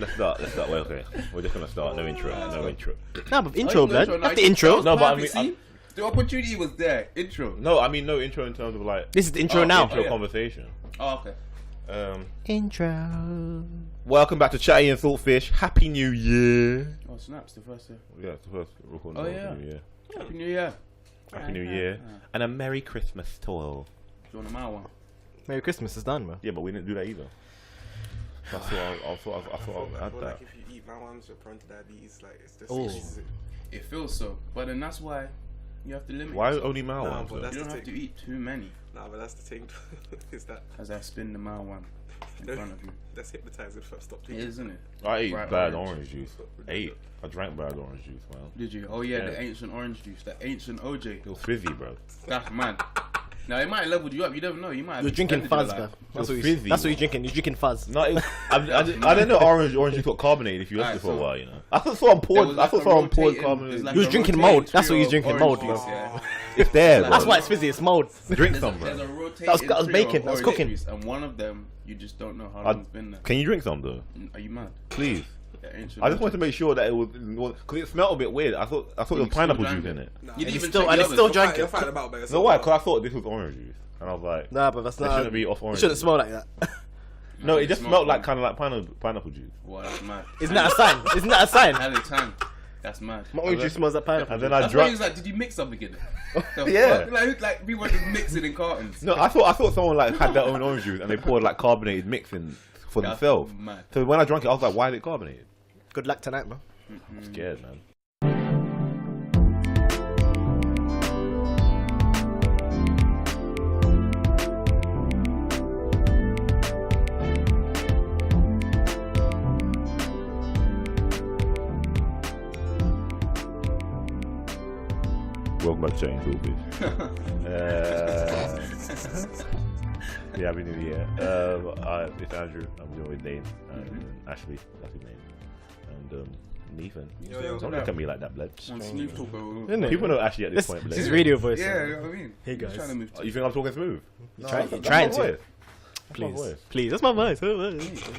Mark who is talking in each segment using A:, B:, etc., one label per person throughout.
A: Let's start. Wait, okay. We're just gonna start. No intro.
B: Nah, but intro, blood. That's the intro.
A: No, but I mean,
C: the opportunity was there. Intro.
A: no, I mean no intro in terms of like.
B: This is the intro now.
A: Intro conversation.
C: Oh, okay.
B: Intro.
A: Welcome back to Chatty and Saltfish. Happy New Year.
C: Oh, snaps the first year.
A: Yeah, it's the first recording.
C: Oh yeah.
A: New Year.
C: Happy New Year.
A: Happy New Year and a Merry Christmas to all.
C: Do you want my one?
B: Merry Christmas is done, man.
A: Yeah, but we didn't do that either. I thought I had that.
D: Like if you eat marijuana, you're prone to diabetes. Like it's just.
B: Oh.
C: It feels so, but then that's why you have to limit.
A: Why
C: yourself.
A: only marijuana?
D: Nah, but
C: You don't have to eat too many.
D: Nah, but that's the thing. Is that
C: As I spin the marijuana in front of you.
D: that's hypnotizing first. Stop
C: It
D: thinking.
C: is, isn't it?
A: I ate
C: Bright
A: bad
C: orange.
A: orange juice. I drank bad orange juice, man.
C: Did you? Oh yeah,
A: Yeah.
C: the ancient orange juice, the ancient OJ.
A: It was fizzy, bro.
C: That's mad. Now it might have leveled you up. You never know. You might have
B: You're drinking
C: extended
B: fuzz,
C: your
B: bro.
C: life.
B: That's what
A: fizzy,
B: you're
A: man.
B: drinking. You're drinking fuzz.
A: No, I didn't know orange juice got carbonated if you left it for a
C: Alright, so-
A: while, you know. I thought someone poured.
C: was
A: I
C: like
A: thought
C: a
A: someone poured
C: rotating-
A: carbonated.
C: it's like
B: He was
C: a
B: drinking
C: rotating
B: mold. That's what he's
C: trio
B: drinking,
C: of
B: mold,
C: orange
B: bro.
C: juice, yeah.
A: It's there, bro.
B: That's why it's fizzy. It's mold.
A: Drink
C: There's
A: some,
C: a
A: bro.
C: rotating
B: That was
C: trio
B: baking,
C: of
B: that was
C: orange
B: cooking.
C: juice, and one of them you just don't know how
A: I-
C: long it's been there.
A: Can you drink some though,
C: Are you mad?
A: please?
C: The ancient
A: I just wanted to
C: OJ.
A: make sure that it was because it smelled a bit weird. I thought there was
C: You
A: pineapple
C: still
A: juice
C: drank
A: in
C: it?
A: it.
D: Nah,
C: You didn't even
B: still-
C: check
B: and
C: the
B: it's still
C: others.
B: drank
D: You're
B: it.
D: fighting about by yourself.
A: No, why? Because I thought this was orange juice, and I was like,
B: Nah, but that's
A: it
B: not.
A: shouldn't be off orange.
B: It shouldn't
A: juice.
B: smell like that.
A: No, it just smelled like
C: kind
A: kind of like pineapple juice.
C: Wow, that's mad.
B: Isn't that a sign? Isn't that a sign?
C: Had a time. That's mad.
B: My orange juice smells like pineapple.
A: And then I
C: That's why he
A: drank.
C: was like, did you mix something in it? The
A: Yeah.
C: fuck? Like we were just mixing in cartons.
A: No, I thought someone like had their own orange juice and they poured like carbonated mix in for
C: That's
A: themselves.
C: mad.
A: So when I drank it, I was like, why is it carbonated?
B: Good luck tonight, man.
A: I'm scared, man. Welcome back to Chatting Saltfish. Yeah, Happy New Year. It's Andrew. I'm joined with Dane and Ashley. That's his name. And Nathan.
D: Yo,
A: Don't look at me like that, blood.
C: On Snoop Talk, bro.
B: Isn't it?
A: People know Ashley at this point,
B: This
A: blood.
B: is radio voice.
C: Yeah, you know what I mean.
B: Hey,
C: He's
B: guys.
C: trying to move.
A: Oh, you think I'm talking smooth?
B: Try-
A: that's
B: trying
A: my
B: to.
A: voice. That's my
B: Please,
A: voice.
B: please. That's my voice.
A: That's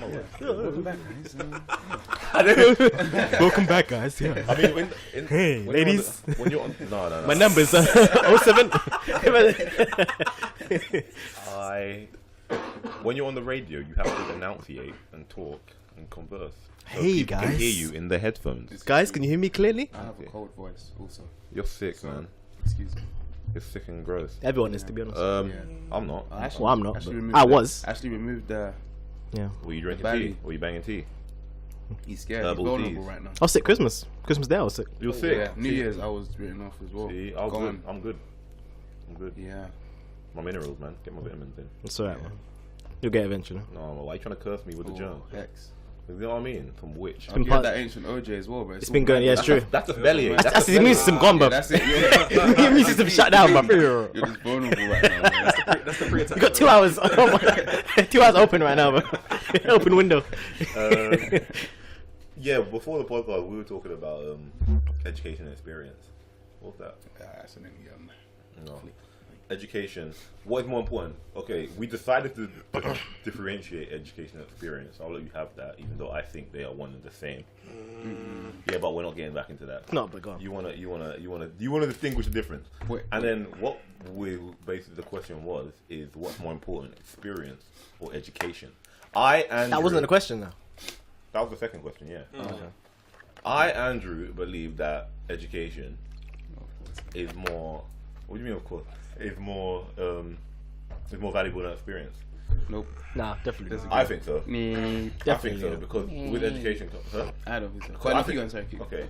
A: my voice.
C: Welcome back, guys.
B: Welcome back, guys. Yeah.
A: I mean,
B: Hey,
A: when
B: ladies.
A: You're on when you're on, no.
B: My number's 07.
A: When you're on the radio, you have to enunciate and talk and converse. So
B: Hey,
A: people can
B: guys.
A: hear you in the headphones.
B: Guys, can you hear me clearly?
C: I have a cold voice also.
A: You're sick, man.
C: Excuse me.
A: You're sick and gross.
B: Everyone is, to be honest.
A: I'm not.
B: Well, I'm not,
C: Actually
B: but
C: removed
B: I
C: the-
B: was.
C: Actually removed the.
B: Yeah.
A: Were you drinking
C: Baggy.
A: tea? Were you banging tea?
C: He's scared.
A: Herbal
C: He's vulnerable
A: teas.
C: right now.
B: I was sick Christmas. Christmas Day, I was sick.
A: You're sick.
C: Yeah, New Year's I was written off as well.
A: See, I'm
C: Gone.
A: good. I'm good. I'm good.
C: Yeah.
A: My minerals, man. Get my vitamins in.
B: It's alright, man. You'll get it eventually.
A: No, why are you trying to curse me with the germ?
C: Hex.
A: You know what I mean? From which?
C: I'll
B: been
C: give
B: part-
C: that ancient OJ as well, bro.
B: It's been going, yeah, it's true.
A: That's just bellyache.
B: That's his immune system gone,
C: Yeah,
B: bro.
C: that's it. Yeah.
B: Your immune system shut down, bro.
C: You're just vulnerable right now. Man.
D: That's the pre-attack.
B: You got 2 hours. Oh my, 2 hours open right now, bro. Open window.
A: Yeah, before the podcast, we were talking about education and experience. What was that?
C: That's an
A: No. Education. What is more important? Okay, we decided to differentiate education and experience. I'll let you have that, even though I think they are one and the same. Yeah, but we're not getting back into that.
B: No, but go on.
A: You wanna distinguish the difference.
C: Wait,
A: And then what we basically the question is what's more important, experience or education?
B: That wasn't the question, though.
A: That was the second question, yeah. I, Andrew, believe that education is more. What do you mean, of course? Is more valuable than experience.
C: Nope.
B: Nah, definitely. not.
A: I think so. I
B: Definitely.
A: think so because with education, huh?
C: I don't think so.
A: I
C: Quite a
A: think-
C: few sorry.
A: Okay.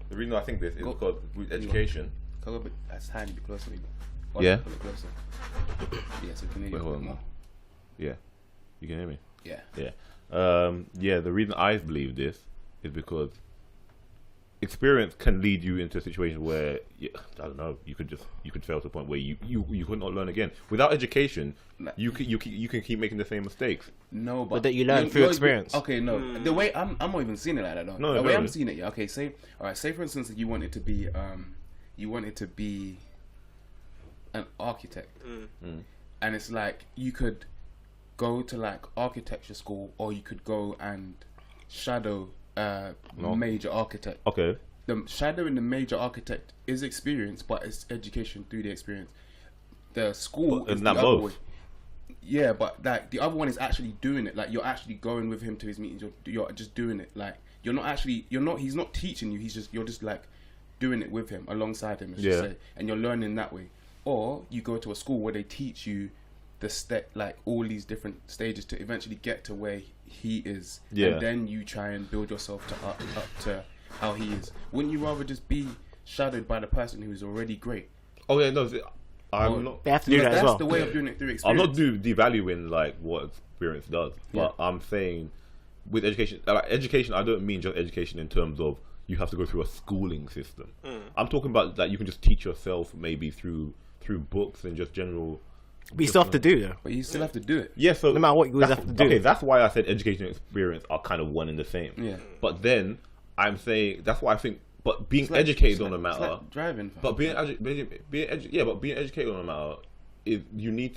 A: The reason I think this is
C: Go.
A: because with education.
C: Come a bit, that's tiny bit closer. Maybe.
A: Yeah?
C: Pull it closer. Yeah, so you can hear
A: Wait,
C: you a
A: hold
C: bit
A: on.
C: more.
A: Yeah, you can hear me.
C: Yeah.
A: Yeah. The reason I believe this is because experience can lead you into a situation where I don't know, you could fail to the point where you could not learn again. Without education, you can keep making the same mistakes.
C: No,
B: But that you learn through experience.
C: Okay, no. The way I'm not even seeing it like that though.
A: No,
C: the way
A: no.
C: I'm seeing it, yeah. Okay, say for instance that you wanted to be an architect, and it's like you could go to like architecture school, or you could go and shadow
A: No.
C: major architect.
A: Okay.
C: The shadowing the major architect is experience, but it's education through the experience. The school
A: But
C: is
A: isn't
C: the
A: that
C: other
A: both?
C: way. Yeah, but like the other one is actually doing it. Like you're actually going with him to his meetings. You're just doing it. Like you're not. He's not teaching you. You're just like doing it with him, alongside him. Let's just say, and you're learning that way. Or you go to a school where they teach you like all these different stages to eventually get to where he is.
A: Yeah.
C: And then you try and build yourself up to how he is. Wouldn't you rather just be shadowed by the person who is already great?
A: Oh yeah, no, I'm
C: Or-
A: not.
B: They have to do
C: Because
B: that as
C: that's
B: well.
C: the way of doing it through
A: I'm
C: experience.
A: not devaluing like what experience does, but I'm saying with education, like education, I don't mean just education in terms of you have to go through a schooling system. I'm talking about that you can just teach yourself maybe through books and just general.
B: But you still have to do though.
C: But you still have to do it.
A: Yeah, so
B: No matter what, you always
A: that's-
B: have to do.
A: Okay, that's why I said education and experience are kind of one and the same.
C: Yeah.
A: But then I'm saying that's why I think. But being
C: It's like-
A: educated
C: it's
A: on a
C: like- it's
A: matter.
C: like driving. fam.
A: But being educated on a matter is you need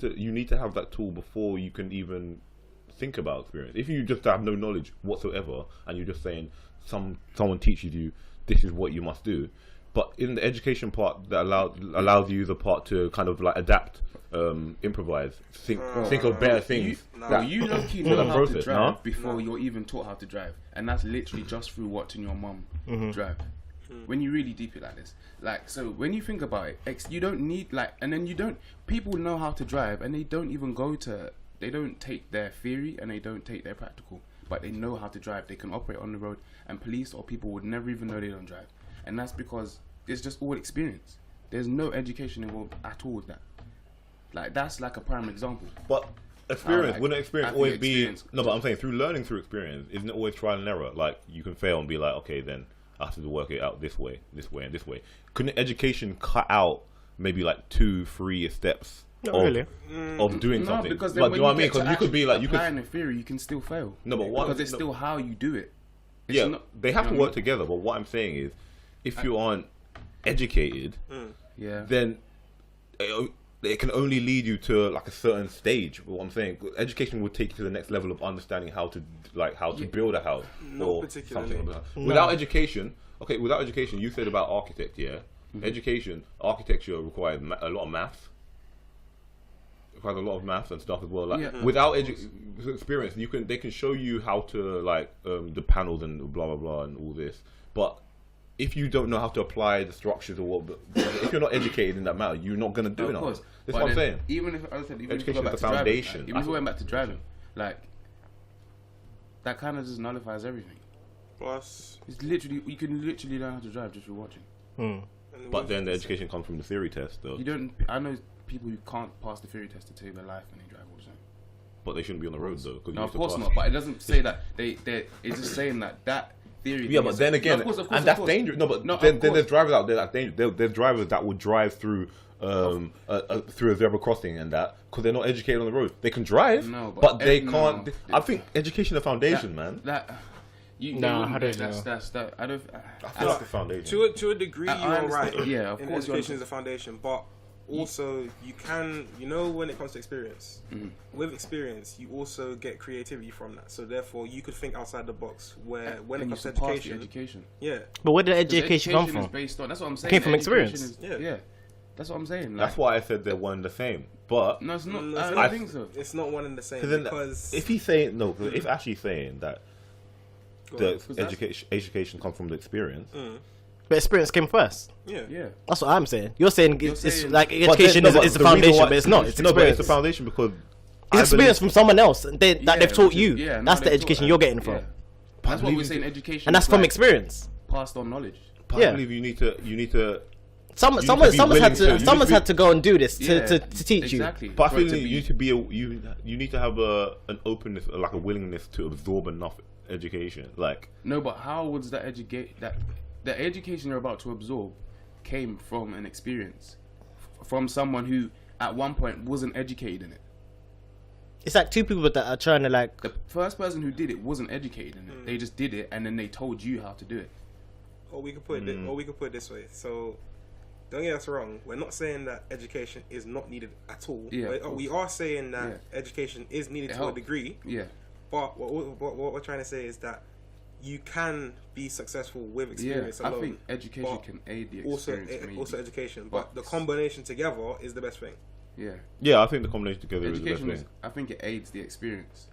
A: to have that tool before you can even think about experience. If you just have no knowledge whatsoever and you're just saying someone teaches you this is what you must do, but in the education part that allows you the part to kind of like adapt, improvise, think of better things.
C: You low-key
A: for
C: know
A: the
C: how
A: process,
C: to drive
A: no?
C: before you're even taught how to drive, and that's literally just through watching your mum drive. When you really deep it like this, like so, when you think about it, you don't need and then you don't. People know how to drive, and they don't even they don't take their theory and they don't take their practical, but they know how to drive. They can operate on the road, and police or people would never even know they don't drive, and that's because it's just all experience. There's no education involved at all with that. Like that's like a prime example.
A: But experience,
C: like,
A: wouldn't
C: I
A: experience
C: think
A: always
C: experience-
A: be? No, but I'm saying through learning through experience, isn't it always trial and error? Like you can fail and be like, okay, then I have to work it out this way, and this way. Couldn't education cut out maybe like 2-3 steps
B: Not
A: of,
B: really.
A: of doing
C: No,
A: something?
C: because
A: But
C: then
A: do you know what I
C: when
A: mean?
C: you get
A: Because
C: to
A: you could be like, you
C: applying
A: could.
C: the theory, you can still fail.
A: No, but what?
C: Because it's
A: no,
C: still how you do it. It's
A: yeah,
C: not-
A: they have
C: you
A: to
C: know what I
A: work together. But what I'm saying is, if you aren't educated,
C: mean? Yeah.
A: then it can only lead you to like a certain stage. What I'm saying, education would take you to the next level of understanding how to build a house
D: Not
A: or
D: particularly.
A: something like that. Without education, without education, you said about architect, yeah. Education, architecture requires a lot of maths. Requires a lot of maths and stuff as well. Like
C: Yeah.
A: without experience, they can show you how to the panels and blah blah blah and all this, but if you don't know how to apply the structures or what, if you're not educated in that matter, you're not going to do
C: Of
A: it.
C: course.
A: That's
C: But
A: what I'm
C: then
A: saying.
C: Even if, as I said, even if we
A: Education
C: go
A: is
C: back
A: the
C: to
A: foundation.
C: driving, even if we went back to driving, like that kind of just nullifies everything.
D: Plus,
C: You can literally learn how to drive just through watching.
D: and
A: But
D: with-
A: then the education comes from the theory test, though.
C: You don't. I know people who can't pass the theory test to save their life when they drive all the time.
A: But they shouldn't be on the road, though. 'Cause you
C: No,
A: have
C: of
A: to
C: course
A: pass.
C: not. But it doesn't say that it's just saying that theory.
A: Yeah,
C: thing
A: but
C: is-
A: then again,
C: No, of course,
A: and that's
C: of course.
A: dangerous. No, but
C: No,
A: then
C: of
A: there's
C: course.
A: drivers out there that dangerous. There's drivers that would drive through through a zebra crossing and that because they're not educated on the road. They can drive,
C: No,
A: but they
C: no.
A: can't. I think education is the foundation, man.
C: You,
B: Nah,
C: they
B: I don't
C: wouldn't-
B: know.
C: That's that. I don't.
A: I feel like the foundation.
D: to a degree,
C: I
D: you're
C: understand.
D: right.
C: Yeah, of
D: in
C: course you're
D: education is a foundation, but also you can, when it comes to experience, with experience, you also get creativity from that. So therefore, you could think outside the box. Where when it
C: and you
D: comes to
C: surpass the
D: education,
C: education.
D: yeah,
B: But where did
C: 'Cause
B: education come
C: is
B: from?
C: based on. That's what I'm saying.
B: came from
C: Education
B: experience.
C: is-
D: Yeah.
C: yeah, that's what I'm saying.
A: That's why I said they're one and the same. But
C: No, it's not.
D: No,
C: I
D: it's
C: don't
D: not.
C: think so.
D: it's not one and the same
A: then
D: because
A: if he's saying no, if actually saying that the
C: Because that's-
A: education comes from the experience.
B: But experience came first.
D: yeah,
C: Yeah.
B: That's what I'm saying. You're saying it's
C: saying-
B: like
A: But then-
B: education
A: no,
B: is
A: but
B: the
A: reason
B: foundation,
A: why-
B: but it's not. It's
A: no, but it's
B: experience.
A: the foundation because
B: It's experience from someone else that
C: Yeah,
B: they've taught
C: which is-
B: you.
C: yeah, no,
B: That's the
C: they've
B: education
C: taught-
B: you're getting from.
C: yeah. That's what we're
A: believe-
C: saying. Education,
B: And that's
C: is
B: from
C: like
B: experience.
C: passed on knowledge.
A: But
B: Yeah.
A: I believe you need to.
B: Someone's
A: to be
B: had
A: willing to- you
B: to
A: need
B: someone's
A: to be-
B: had to go and do this
C: Yeah,
B: to teach
C: exactly.
A: But I
C: For
A: feel
C: it to
A: you
C: be-
A: need to be you need to have an openness, like a willingness to absorb enough education. Like
C: No, but how was that the education you're about to absorb came from an experience from someone who at one point wasn't educated in it.
B: It's like two people that are trying to like.
C: The first person who did it wasn't educated in it. They just did it and then they told you how to do it.
D: or we could put it this way. So don't get us wrong. We're not saying that education is not needed at all.
C: Yeah, of
D: we
C: course.
D: are saying that education is needed
C: It
D: to
C: helps.
D: a degree.
C: Yeah.
D: But what we're trying to say is that you can be successful with experience
C: I
D: alone.
C: think education
D: but
C: can aid the
D: also
C: experience. maybe.
D: also education, but the combination together is the best thing.
A: Yeah, I think the combination together
C: Education
A: is
C: is, I think it aids the experience.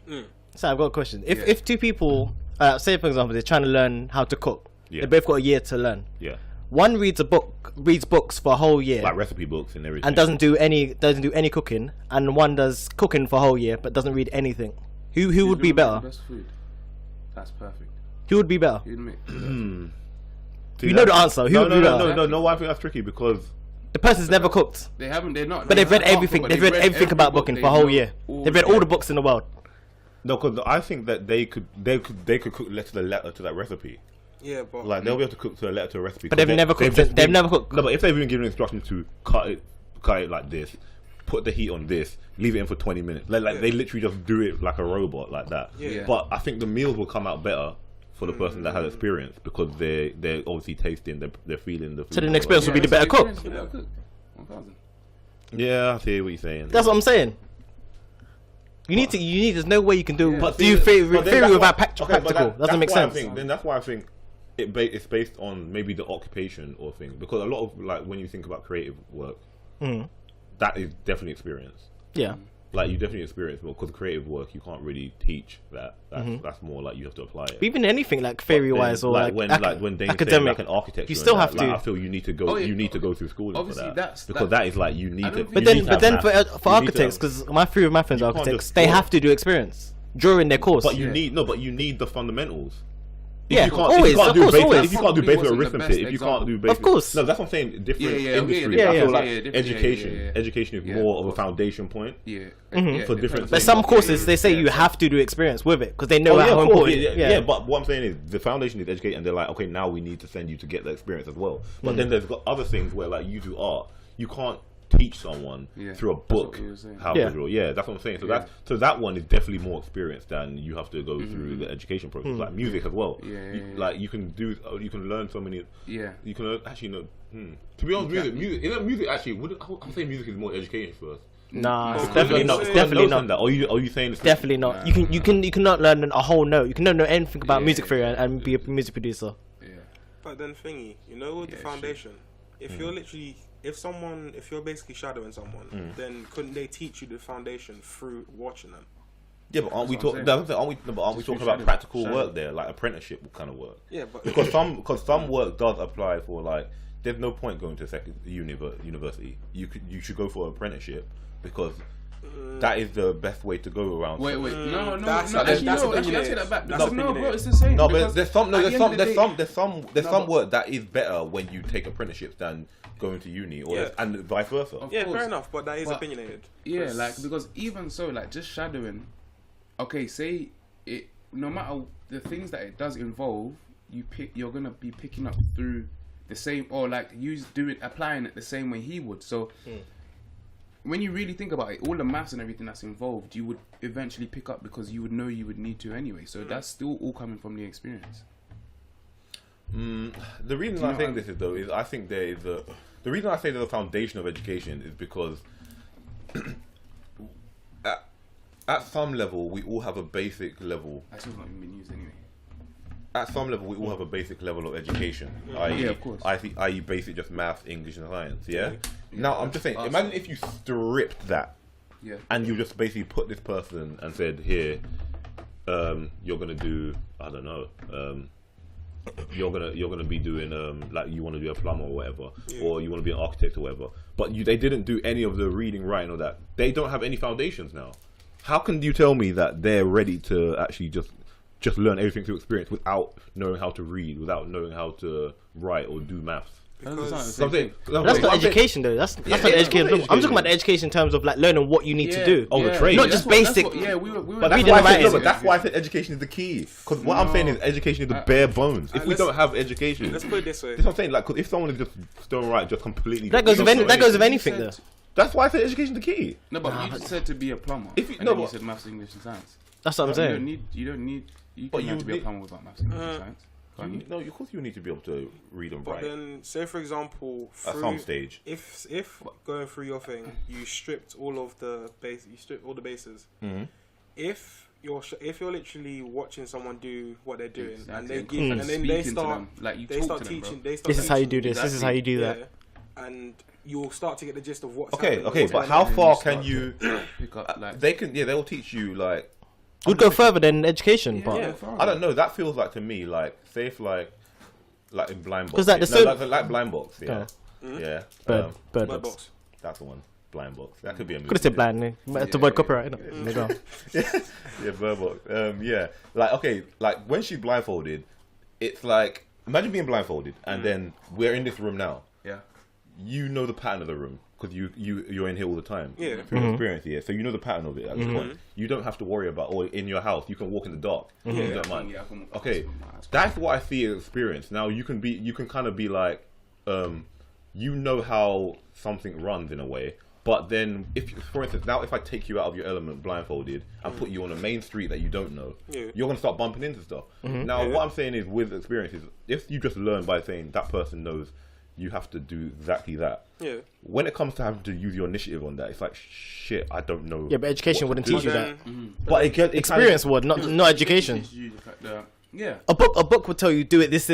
B: So I've got a question.
C: Yeah.
B: If two people, say for example, they're trying to learn how to cook,
A: Yeah.
B: they both got a year to learn.
A: Yeah,
B: One reads books for a whole year,
A: like recipe books and everything.
B: and doesn't do any cooking, and one does cooking for a whole year but doesn't read anything. Who would
C: Who's
B: be
C: gonna make
B: better?
C: the best food? That's perfect.
B: Who would be better?
C: You'd make
B: You know the answer. Who would be better?
A: No. I think that's tricky because
B: The person's never cooked,
C: They haven't. They're not.
B: but they've read
C: they can't
B: everything.
C: cook, but
B: They've read everything
C: every
B: about
C: book,
B: booking
C: they
B: for a whole
C: know
B: year.
C: all
B: They've read all the books in the world.
A: no, because I think that they could cook to the letter to that recipe.
D: Yeah, but
A: Like they'll be able to cook to a letter to a recipe.
B: But they've never cooked. They've never cooked.
A: No, but if they've been given instructions to cut it like this, put the heat on this, leave it in for 20 minutes. Like they literally just do it like a robot like that.
D: Yeah.
A: But I think the meals will come out better for the person that has experience because they're obviously tasting, they're feeling the food.
B: So the next person will be the better cook.
C: 1,000.
A: Yeah, I see what you're saying.
B: That's what I'm saying. You need. There's no way you can do
C: But
B: theory
A: But then that's
B: without
A: why-
B: practical.
A: okay, but that-
B: Doesn't make
A: that's why I
B: sense.
A: think- then that's why I think it's based on maybe the occupation or thing because a lot of like when you think about creative work, that is definitely experience.
B: Yeah.
A: Like you definitely experience more because creative work you can't really teach that. That's more like you have to apply it.
B: But even anything like theory wise or
A: like
B: like
A: when Dane's saying
B: academic,
A: like an architecture,
B: you still
A: and
B: have
A: that,
B: to.
A: like, I feel you need to go.
C: Oh, yeah.
A: You need to go through schooling for
C: Obviously,
A: that
C: that's-
A: because that is like you need
C: I
A: to.
C: don't think-
B: But
A: you
B: then,
A: need to
B: but
A: have
B: then
A: math.
B: for
A: You need to
B: architects,
A: have-
B: because my theory of math and
A: You can't
B: architects,
A: just
B: they
A: draw.
B: have to do experience during their course.
A: But you need the fundamentals.
B: Yeah,
A: If you can't,
B: always,
A: if you can't
B: of
A: do
B: course,
A: basic,
B: always.
A: if you can't do
C: Probably
A: basic
C: wasn't the
A: arithmetic,
C: best
A: if you can't
C: example.
A: do basic,
B: Of course.
A: no, that's what I'm saying. Different
C: Yeah,
A: industries.
C: yeah,
A: I feel
C: yeah,
A: like
C: yeah,
A: education,
C: yeah.
A: education is
C: Yeah,
A: more
C: of
A: of a
C: course.
A: foundation point.
C: Yeah.
A: For
C: depends
A: different
C: on-
B: But some courses they say you have to do experience with it because they know how
A: of course,
B: important.
A: yeah, but what I'm saying is the foundation is educate, and they're like, okay, now we need to send you to get the experience as well. But then there's got other things where like you do art, you can't teach someone through a
C: that's
A: book
C: what we were saying.
A: how
B: Yeah.
A: to draw. Yeah, that's what I'm saying. So that one is definitely more experience than you have to go through the education process. Like music as well. Like you can learn so many.
C: Yeah.
A: You can learn, actually no. To be honest, music actually. I'm saying music is more education first.
B: Nah, it's
D: No,
B: definitely
D: no,
B: not.
D: no,
B: It's
D: no,
B: definitely
A: Notes and
B: not.
A: that. Are you saying it's
B: Definitely not. You cannot learn a whole note. You cannot know anything about
C: Yeah,
B: music theory
C: yeah,
B: and be a music producer.
C: Yeah.
D: But then thingy, with the
C: Yeah,
D: foundation, if you're literally, if you're basically shadowing someone, then couldn't they teach you the foundation through watching them?
A: Yeah, but aren't we
C: That's what I'm
A: talking?
C: saying.
A: Aren't we
C: Just
A: talking
C: through
A: about practical
C: shadow.
A: work there, like apprenticeship kind of work?
D: Yeah, but
A: Because some work does apply for like. There's no point going to university. You should go for an apprenticeship because that is the best way to go around.
C: Wait, no,
D: that's-
C: actually,
D: that's
C: no, actually, I
D: opinionated.
C: take that back.
D: That's
C: No,
D: opinionated.
C: bro, it's the same.
A: No, but
C: because
A: there's
C: at the end of the day-
A: there's
C: No,
A: some
C: but-
A: work that is better when you take apprenticeships than going to uni and vice versa.
D: yeah,
C: course.
D: fair enough. But that is
C: But-
D: opinionated.
C: Yeah,
D: 'Cause-
C: like because even so, like just shadowing. Okay, say it. No matter the things that it does involve, you're gonna be picking up through the same, or like applying it the same way he would. So when you really think about it, all the maths and everything that's involved, you would eventually pick up because you would know you would need to anyway. So that's still all coming from the experience.
A: The reason
C: Do you
A: I
C: know
A: think
C: what
A: this is though is I think there is the reason I say there's a foundation of education is because at some level we all have a basic level.
C: That's still not even been used anyway.
A: At some level we all have a basic level of education. i.e.
C: Yeah, of course.
A: i.e. basic just math, English and science. Yeah. Now I'm just saying,
C: Awesome.
A: imagine if you stripped that
C: Yeah.
A: and you just basically put this person and said, here, you're gonna do, I don't know, you're gonna be doing like you want to do a plumber or whatever, or you want to be an architect or whatever. But they didn't do any of the reading, writing, or that. They don't have any foundations now. How can you tell me that they're ready to actually just learn everything through experience without knowing how to read, without knowing how to write or do maths?
D: Because
B: That's not education though. That's not education. I'm talking about the education in terms of like learning what you need to do.
A: Oh, the trade.
B: Not just basic.
C: Yeah, we were.
A: But that's
B: Reading
A: why
B: and
A: I said,
B: writing.
A: but that's why I said education is the key. Because what I'm saying is education is the bare bones. If we
D: let's-
A: don't have education,
D: let's put it this way.
A: that's what I'm saying. Like, 'cause if someone is just stone right, just completely.
B: That goes with anything though.
A: That's why I said education is the key.
C: No, but you just said to be a plumber.
A: If you-
C: and
A: no,
C: then you
A: but-
C: said maths, English, and science.
B: That's what I'm
C: You
B: saying.
C: don't need. You
A: But
C: can
A: you
C: have to be a
A: need-
C: plumber without maths, English, and science. Can't you?
A: No, of course you need to be able to read and
D: But
A: write
D: then, say for example,
A: at
D: through,
A: some stage.
D: if going through your thing, you stripped all the bases.
A: Mm-hmm.
D: If if you're literally watching someone do what they're doing,
C: Exactly.
D: and they
C: And
D: give, and then
C: speaking
D: they
C: to
D: start,
C: them, like you
D: they
C: talk
D: start
C: to them,
D: teaching.
C: bro.
D: They start
B: This is how you
D: teaching
B: do this. This is how you do that.
D: Yeah, and you'll start to get the gist of what's
A: Okay,
D: happening,
A: okay,
D: what's
A: but
D: going
A: how
D: on.
A: far
C: you
A: can
C: start
A: you?
C: pick up like
A: They can, yeah, they will teach you like.
B: Would go further than education, but
D: Yeah.
A: I don't know. That feels like to me like say if like in blind box.
B: 'Cause like the
A: no,
B: sim-
A: like blind box. Yeah,
D: Mm-hmm.
A: yeah.
B: bird,
D: Bird
B: bird box.
D: box.
A: That's the one. Blind box. That could be a movie.
B: Could have said blind. To avoid copyright. innit? There you go.
A: Yeah, bird box. Yeah, like okay, like when she's blindfolded, it's like imagine being blindfolded and then we're in this room now.
C: yeah.
A: You know the pattern of the room because you're in here all the time.
D: Yeah.
A: Through experience, yeah. So you know the pattern of it at this point. You don't have to worry about or in your house you can walk in the dark. You don't mind.
C: Yeah, I can-
A: Okay, that's what I see as experience. Now you can kind of be like, you know how something runs in a way. But then, for instance, now if I take you out of your element blindfolded and put you on a main street that you don't know, you're gonna start bumping into stuff. Now, what I'm saying is, with experiences, if you just learn by saying that person knows, you have to do exactly that.
D: Yeah.
A: When it comes to having to use your initiative on that, it's like shit. I don't know.
B: Yeah, but education wouldn't teach you that.
A: But it
B: Experience would, not education.
C: Teach you the fact that- Yeah.
B: A book would tell you do it this,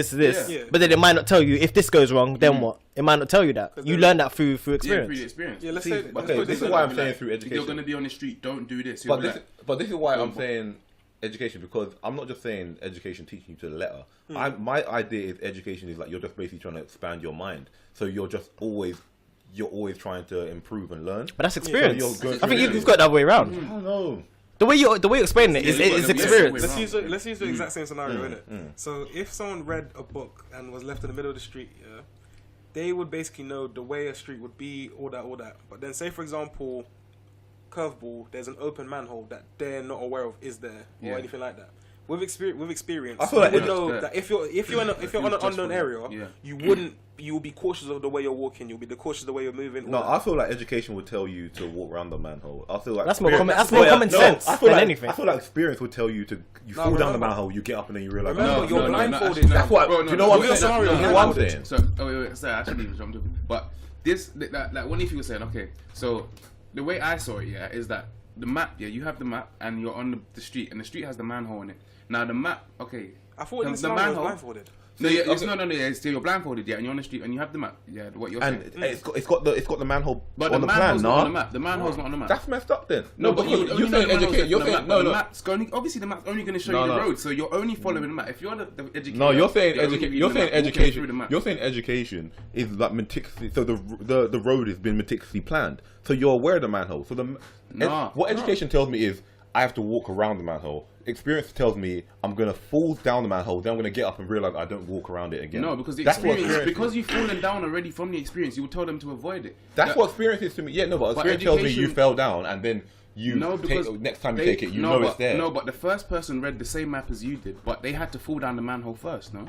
D: Yeah.
B: but then it might not tell you if this goes wrong. Then what? It might not tell you that. You learn that through
C: Yeah, through
B: experience.
C: the experience.
D: Yeah, let's
C: See,
D: say.
C: let's
D: let's
A: Okay,
D: put
A: this is
D: in.
A: why I'm
C: Like,
A: saying through
C: If
A: education.
C: you're gonna be on the street, don't do this.
A: But
C: You'll
A: this,
C: be
A: but this is why I'm saying education, because I'm not just saying education teaching you to the letter. My idea is education is like you're just basically trying to expand your mind. So you're always trying to improve and learn.
B: But that's experience.
A: So you're going
B: I think
A: through
B: you've got it the other way around.
A: I don't know.
B: The way you explain it is
C: Yeah,
B: is
C: yeah,
B: experience.
C: yeah.
D: Let's use the exact same scenario, innit? So if someone read a book and was left in the middle of the street, yeah, they would basically know the way a street would be, all that. But then, say for example, curveball, there's an open manhole that they're not aware of is there or
C: Yeah.
D: anything like that. With experience,
A: I feel like
D: you would
A: it's-
D: know
C: yeah.
D: that if you're on an
C: just
D: unknown
C: for-
D: area,
C: yeah.
D: you will be cautious of the way you're walking. You'll be cautious of the way you're moving.
A: No,
D: all
A: I
D: that.
A: feel like education would tell you to walk around the manhole. I feel like
B: That's more
A: experience-
B: common. That's more common sense
A: I feel
B: than
A: like
B: anything.
A: I feel like experience would tell you to fall down the
D: remember-
A: manhole, you get up and then you realize.
D: Remember, you're blindfolded.
C: actually,
A: That's what.
C: bro,
A: do you know what
D: With your
A: I'm saying?
D: scenario,
A: You know what I'm
D: blindfolded.
A: saying?
C: So, wait, sorry, I actually jumped in. But this, like, one of you was saying, okay, so the way I saw it, yeah, is that the map, yeah, you have the map and you're on the street, and the street has the manhole in it. Now the map, okay,
D: I thought in
C: the
D: the scenario was
C: manhole-
D: blindfolded.
C: no, yeah, it's,
A: okay.
C: no, yeah, so you're blindfolded, yeah, and you're on the street and you have the map, yeah, what you're
A: And
C: saying.
A: it's got the manhole
C: But
A: on
C: the
A: the plan,
C: manhole's not on the
A: no?
C: map. The manhole's not on the map.
A: That's messed up then.
C: No, but you
A: you're
C: only know
A: saying
C: the manhole's
A: educate. You're
C: on the
A: saying
C: map, but
A: no.
C: the map's going. Obviously, the map's only going to show
A: No,
C: you the
A: no.
C: road, so you're only following the map. If you're the educator,
A: No, you're saying
C: they're only
A: education.
C: giving
A: You're
C: you the
A: saying
C: map, walking
A: education.
C: through the map.
A: You're saying education is like meticulously. So the road has been meticulously planned. So you're aware of the manhole. So what education tells me is I have to walk around the manhole. Experience tells me I'm gonna fall down the manhole. Then I'm gonna get up and realize I don't walk around it again.
C: No, because the
A: That's what
C: experience,
A: experience
C: because you've fallen down already from the experience, you will tell them to avoid it.
A: That's
C: That-
A: what experience is to me. Yeah, no, but experience tells me you
C: education-
A: fell down and then you
C: No, because
A: next time you
C: they-
A: take it, you
C: no,
A: know
C: but,
A: it's there.
C: No, but the first person read the same map as you did, but they had to fall down the manhole first. No,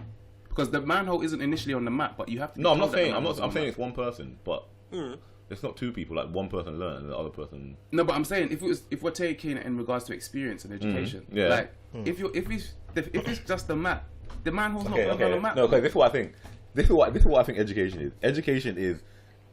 C: because the manhole isn't initially on the map, but you have to.
A: No, I'm
C: be
A: not
C: told that
A: saying.
C: the
A: I'm
C: manhole's
A: not.
C: on
A: I'm
C: the
A: saying
C: map.
A: it's one person, but it's not two people. Like one person learned and the other person.
C: No, but I'm saying if we're taking it in regards to experience and education,
A: yeah.
C: like if it's just the map, the manhole's not on the map.
A: No, okay. This is what I think. This is what I think education is. Education is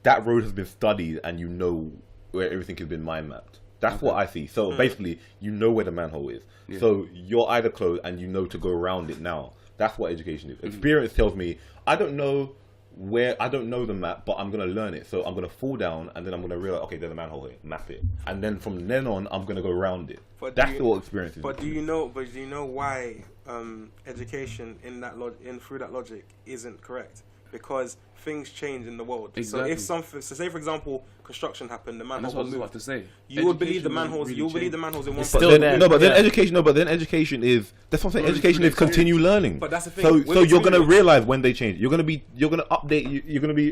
A: that road has been studied and you know where everything has been mind mapped. That's what I see. So basically, you know where the manhole is.
C: Yeah.
A: So you're either closed and you know to go around it now. That's what education is. Experience tells me I don't know the map, but I'm gonna learn it. So I'm gonna fall down and then I'm gonna realize, okay, there's a manhole here. Map it, and then from then on, I'm gonna go around it.
D: But
A: That's what experience is.
D: But do you know why education through that logic isn't correct? Because things change in the world.
C: Exactly.
D: So say for example, construction happened, the
C: And
D: manhole
C: that's what I
D: will
C: was
D: move.
C: about to say.
D: You would believe the
C: Education
D: manholes.
C: really
D: You will believe
C: changed.
D: the manholes in one.
B: It's
D: place.
B: still
A: then,
B: there.
A: no, but then
B: Yeah.
A: education. No, but then education is that's what I'm saying.
C: Going
A: Education
C: through
A: is
C: the
A: continue learning.
D: But that's the thing,
A: So
D: with
A: you're gonna
D: experience-
A: realize when they change. You're gonna update. You're gonna
D: But